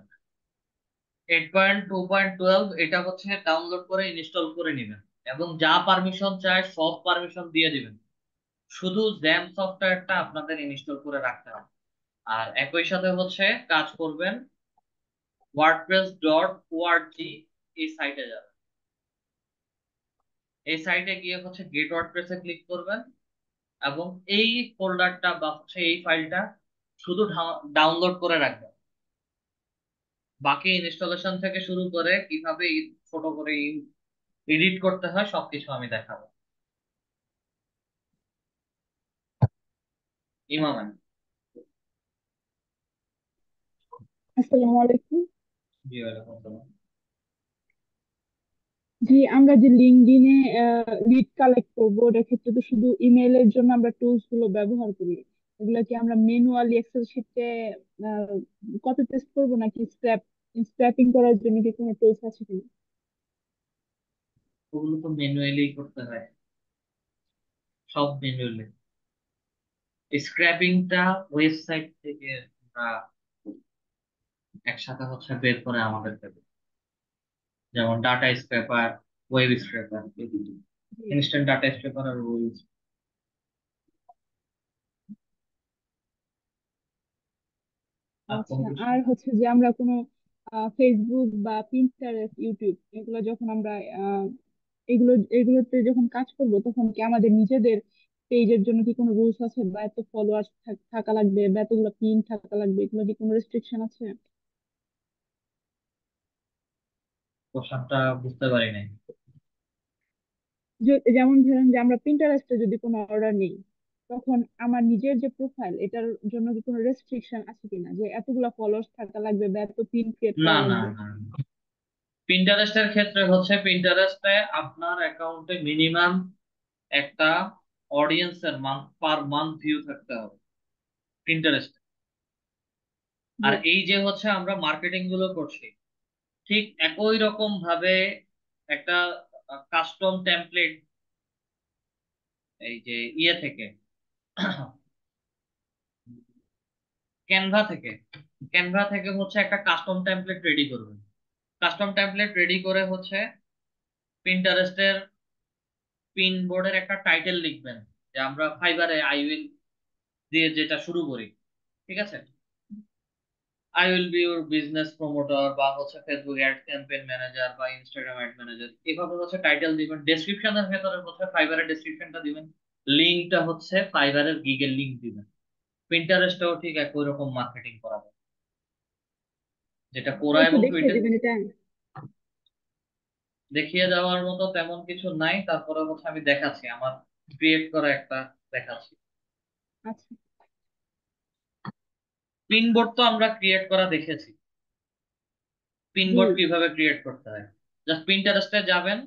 8.2.12 এটা হচ্ছে ডাউনলোড করে ইনস্টল করে নেবেন এবং যা পারমিশন চায় সব পারমিশন দিয়ে দিবেন। শুধু জ্যাম সফটওয়্যারটা আপনাদের ইনস্টল করে রাখতে হবে। আর একই সাথে হচ্ছে কাজ করবেন wordpress.org, এই সাইটে যাবেন। এই সাইটে গিয়ে হচ্ছে গেট ওয়ার্ডপ্রেসে ক্লিক করবেন এবং এই ফোল্ডারটা বা হচ্ছে এই ফাইলটা শুধু ডাউনলোড করে রাখবেন। বাকি ইনস্টলেশন থেকে শুরু করে কিভাবে ছোট করে এডিট করতে হয় সবকিছু আমি দেখাবো। ইমাম। আসসালামু আলাইকুম। জি ওয়ালাইকুম আসসালাম। জি, আমরা যে লিঙ্কডইনে লিড কালেক্ট করবো ওটার ক্ষেত্রে তো শুধু ইমেইলের জন্য আমরা টুলস গুলো ব্যবহার করি। এগুলা কি আমরা ম্যানুয়ালি এক্সেল শিটে কপি পেস্ট করবো নাকি স্ক্র্যাপিং করার জন্য কি কোনো টুলস আছে কিনা? ওগুলো তো ম্যানুয়ালি করতে হয়, সব ম্যানুয়ালি। স্ক্র্যাপিংটা ওয়েবসাইট থেকে আমরা একসাথে হচ্ছে বের করে আমাদের দেবে, যেমন ডাটা স্ক্র্যাপার, ওয়েব স্ক্র্যাপার, এগুলো জি। ইনস্ট্যান্ট ডাটা স্ক্র্যাপার আর ওয়েব। আর কোনো আচ্ছা, কিছু। আর হচ্ছে যে আমরা কোনো ফেসবুক বা পিন্টারেস্ট, ইউটিউব এগুলো যখন আমরা আহ, এগুলোতে যখন কাজ করব তখন কি আমাদের নিজেদের পেজের জন্য কি কোনো রুলস আছে, বা এত ফলোয়ার্স থাকা লাগবে, বা এতগুলো পিন থাকা লাগবে, এগুলো কি কোনো রেস্ট্রিকশন আছে? কোশ্চেনটা বুঝতে পারি নাই। যেমন ধরেন যে আমরা পিন্টারেস্টে যদি কোনো অর্ডার নেই, তখন আমার নিজের যে প্রোফাইল এটার জন্য কি কোনো রেস্ট্রিকশন আছে কিনা, যে এতগুলা ফলোয়ার্স থাকা লাগবে বা এত পিন ক্রিয়েট না করা না লাগবে? না, পিন্টারেস্টের ক্ষেত্রে হচ্ছে পিন্টারেস্টে আপনার অ্যাকাউন্টে মিনিমাম একটা অডিয়েন্সের পার মান্থ ভিউ থাকতে হবে পিন্টারেস্টে। আর জি। এই যে হচ্ছে আমরা মার্কেটিং গুলো করছি, ঠিক একই রকম ভাবে একটা কাস্টম টেমপ্লেট এই যে ইয়ে থেকে ক্যানভা থেকে ক্যানভা থেকে হচ্ছে একটা কাস্টম টেমপ্লেট রেডি করবেন। কাস্টম টেমপ্লেট রেডি করে হচ্ছে পিন্টারেস্টের পিন বোর্ডের একটা টাইটেল লিখবেন, যে আমরা ফাইবারে আই উইল দিয়ে যেটা শুরু করি, ঠিক আছে? I will B your business promoter, বা হচ্ছে ফেসবুক অ্যাড ক্যাম্পেইন ম্যানেজার বা ইনস্টাগ্রাম অ্যাড ম্যানেজার, এভাবে হচ্ছে টাইটেল দিবেন। ডেসক্রিপশনের ভেতরে হচ্ছে ফাইবারের ডেসক্রিপশনটা দিবেন, লিঙ্কটা হচ্ছে ফাইবারের গিগের লিঙ্ক দিবেন। পিন্টারেস্টেও ঠিক একই রকম মার্কেটিং করা যায়, যেটা কোরা একটু এবং দেখিয়ে টুইটার। দিবেন এটা। দেখিয়ে দেওয়ার মতো তেমন কিছু নাই, তারপরে হচ্ছে আমি দেখাচ্ছি আমার ক্রিয়েট করা একটা দেখাচ্ছি। আচ্ছা। পিন বোর্ড তো আমরা ক্রিয়েট করা দেখেছি, পিন জি। বোর্ড কিভাবে ক্রিয়েট করতে হয়। জাস্ট পিন্টারেস্টে যাবেন,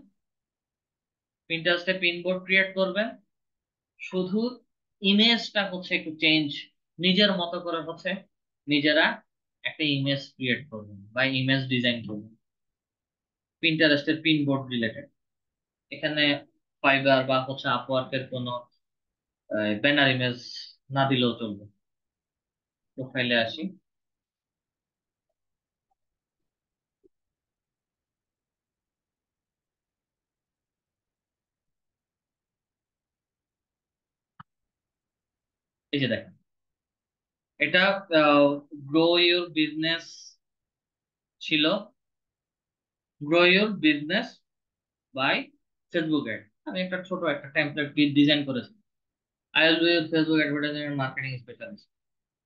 পিন্টারেস্টে পিন বোর্ড ক্রিয়েট করবেন, শুধু ইমেজটা হচ্ছে একটু চেঞ্জ, নিজের মতো করে হচ্ছে নিজেরা একটা ইমেজ ক্রিয়েট করবেন বা ইমেজ ডিজাইন করবেন পিন্টারেস্টের পিন বোর্ড রিলেটেড। এখানে ফাইবার বা হচ্ছে আপওয়ার্কের কোনো ব্যানার ইমেজ না দিলেও চলবে। প্রোফাইলে আসি, এই যে দেখেন, এটা গ্রো ইউর বিজনেস ছিল, grow your business by Facebook ad. আমি একটা ছোট একটা টেমপ্লেট ডিজাইন করেছি, I will be Facebook advertising and marketing specialist.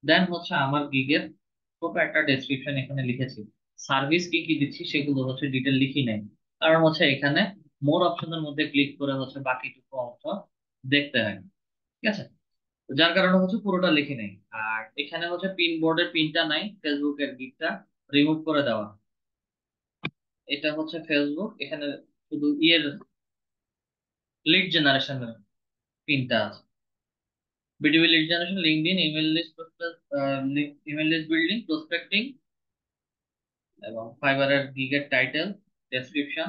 Then হচ্ছে আমার গিগের ছোট একটা ডেসক্রিপশন এখানে লিখেছি, সার্ভিস কি কি দিচ্ছি সেগুলো হচ্ছে ডিটেল লিখি নাই, কারণ হচ্ছে এখানে মোর অপশনের মধ্যে ক্লিক করে হচ্ছে বাকিটুকু অংশ দেখতে হয়, ঠিক আছে? তো যার কারণে হচ্ছে পুরোটা লিখি নাই। আর এখানে হচ্ছে পিন বোর্ডের পিনটা নাই, ফেসবুকের গিগটা রিমুভ করে দেওয়া। এটা হচ্ছে ফেসবুক, এখানে শুধু ইয়ের লিড জেনারেশনের পিনটা আছে। BDB lead generation, LinkedIn, email list, email list building, prospecting, এবং ফাইবারের গিগের টাইটেল, ডেসক্রিপশন।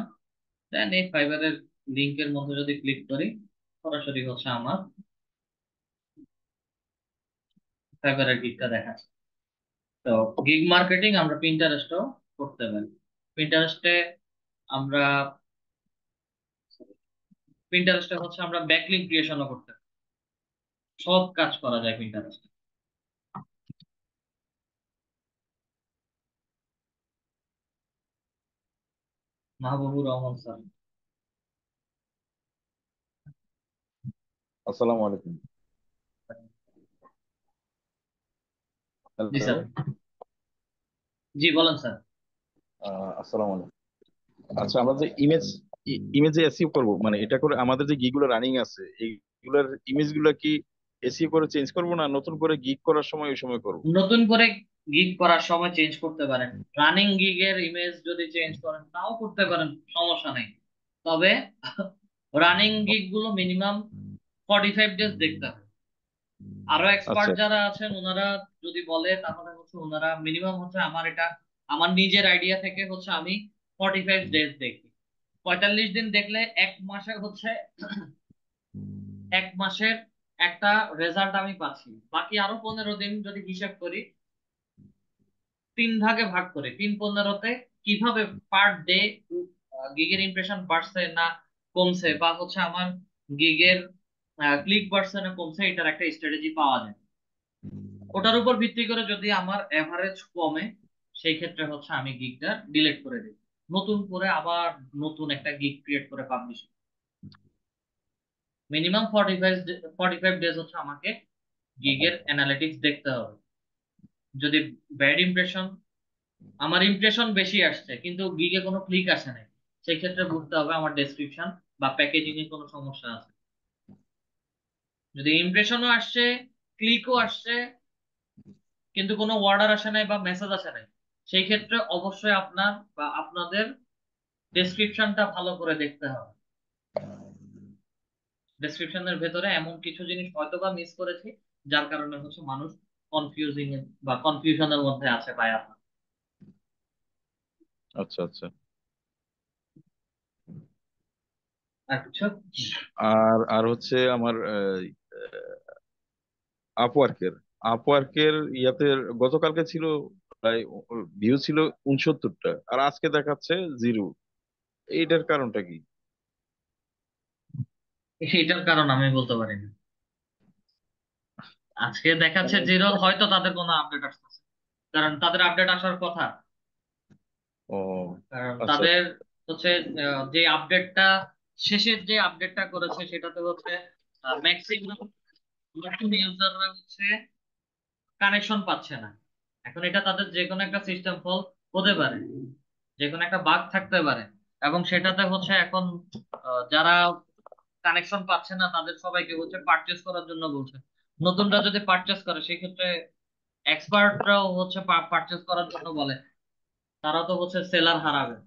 দেন এই ফাইবারের লিংকের মধ্যে যদি ক্লিক করি, সরাসরি হচ্ছে আমার ফাইবারের গিগটা দেখাচ্ছে। তো গিগ মার্কেটিং আমরা পিন্টারেস্টও করতে পারি। পিন্টারেস্টে আমরা পিন্টারেস্টে হচ্ছে আমরা ব্যাকলিঙ্ক ক্রিয়েশনও করতে পারি, সব কাজ করা যায় পিন্টারেস্টে। মাহবুবুর রহমান স্যার। আসসালামু আলাইকুম। জি হ্যালো। স্যার। জি বলেন স্যার। আসসালামু আলাইকুম। আচ্ছা, আমরা যে ইমেজে এসইও করব, মানে এটা করে আমাদের যে গিগুলো রানিং আছে এইগুলোর ইমেজ গুলো কি এসইও করে চেঞ্জ করব, না নতুন করে গিগ করার সময় ওই সময় করব? নতুন করে গিগ করার সময় চেঞ্জ করতে পারেন, রানিং গিগের ইমেজ যদি চেঞ্জ করেন তাও করতে পারেন, সমস্যা নেই। তবে রানিং গিগ গুলো মিনিমাম 45 ডেজ দেখতে হবে। আরো এক্সপার্ট আচ্ছা। যারা আছেন ওনারা যদি বলে, তাহলে হচ্ছে ওনারা মিনিমাম হচ্ছে, আমার এটা আমার নিজের আইডিয়া থেকে হচ্ছে আমি 45 ডেজ দেখি। 45 দিন দেখলে এক মাসের হচ্ছে এক মাসের একটা রেজাল্ট আমি পাচ্ছি। বাকি আরো 15 দিন যদি হিসাব করি, 3 ভাগে ভাগ করে 3-15-তে কিভাবে পার ডে গিগের ইমপ্রেশন বাড়ছে না কমছে, বা হচ্ছে আমার গিগের ক্লিক বাড়ছে না কমছে, এটার একটা স্ট্র্যাটেজি পাওয়া যায়। ওটার উপর ভিত্তি করে যদি আমার এভারেজ কমে, সেই ক্ষেত্রে হচ্ছে আমি গিগটা ডিলিট করে দিই, নতুন করে আবার নতুন একটা গিগ ক্রিয়েট করে পাবলিশ। মিনিমাম 45 ডেজ হচ্ছে আমাকে গিগের অ্যানালিটিক্স দেখতে হবে। যদি ব্যাড ইমপ্রেশন, আমার ইমপ্রেশন বেশি আসছে কিন্তু গিগে কোনো ক্লিক আসে নাই, সেই ক্ষেত্রে বুঝতে হবে আমার ডেসক্রিপশন বা প্যাকেজিং এর কোনো সমস্যা আছে। যদি ইমপ্রেশনও আসছে, ক্লিকও আসছে, কিন্তু কোনো অর্ডার আসে নাই বা মেসেজ আসে নাই, সেই ক্ষেত্রে অবশ্যই আপনার বা আপনাদের ডেসক্রিপশনটা ভালো করে দেখতে হবে। ডেসক্রিপশনের ভেতরে এমন কিছু জিনিস হয়তো বা মিস করেছি, যার কারণে হচ্ছে মানুষ কনফিউজিং বা কনফিউশনের মধ্যে আছে বা আছে। আচ্ছা আচ্ছা। আর কিছু? আর আর হচ্ছে আমার আপওয়ার্কের আপওয়ার্কের ইয়াতে গতকালকে ছিল প্রায় ভিউ ছিল 69টা, আর আজকে দেখাচ্ছে 0। এইটার কারণটা কি? এটার কারণ আমি বলতে পারি না। আজকে দেখাচ্ছে মানে 0, হয়তো তাদের কোনো আপডেট আসতেছে, কারণ তাদের আপডেট আসার কথা। ও কারণ আচ্ছা তাদের আচ্ছা। হচ্ছে যে আপডেটটা, শেষের যে আপডেটটা করেছে সেটাতে হচ্ছে ম্যাক্সিমাম নতুন ইউজাররা হচ্ছে কানেকশন পাচ্ছে না। এখন এটা তাদের যে কোনো একটা সিস্টেম ফল হতে পারে, যে কোনো একটা বাগ থাকতে পারে, এবং সেটাতে হচ্ছে এখন যারা কানেকশন পাচ্ছে না তাদের সবাইকে হচ্ছে পারচেস করার জন্য বলছে। নতুনরা যদি পারচেস করে সেক্ষেত্রে এক্সপার্টরাও হচ্ছে পারচেস করার জন্য বলে, তারা তো হচ্ছে সেলার হারাবে।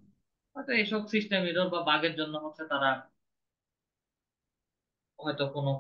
হয়তো এইসব সিস্টেম এরর বা বাগের জন্য হচ্ছে তারা হয়তো কোনো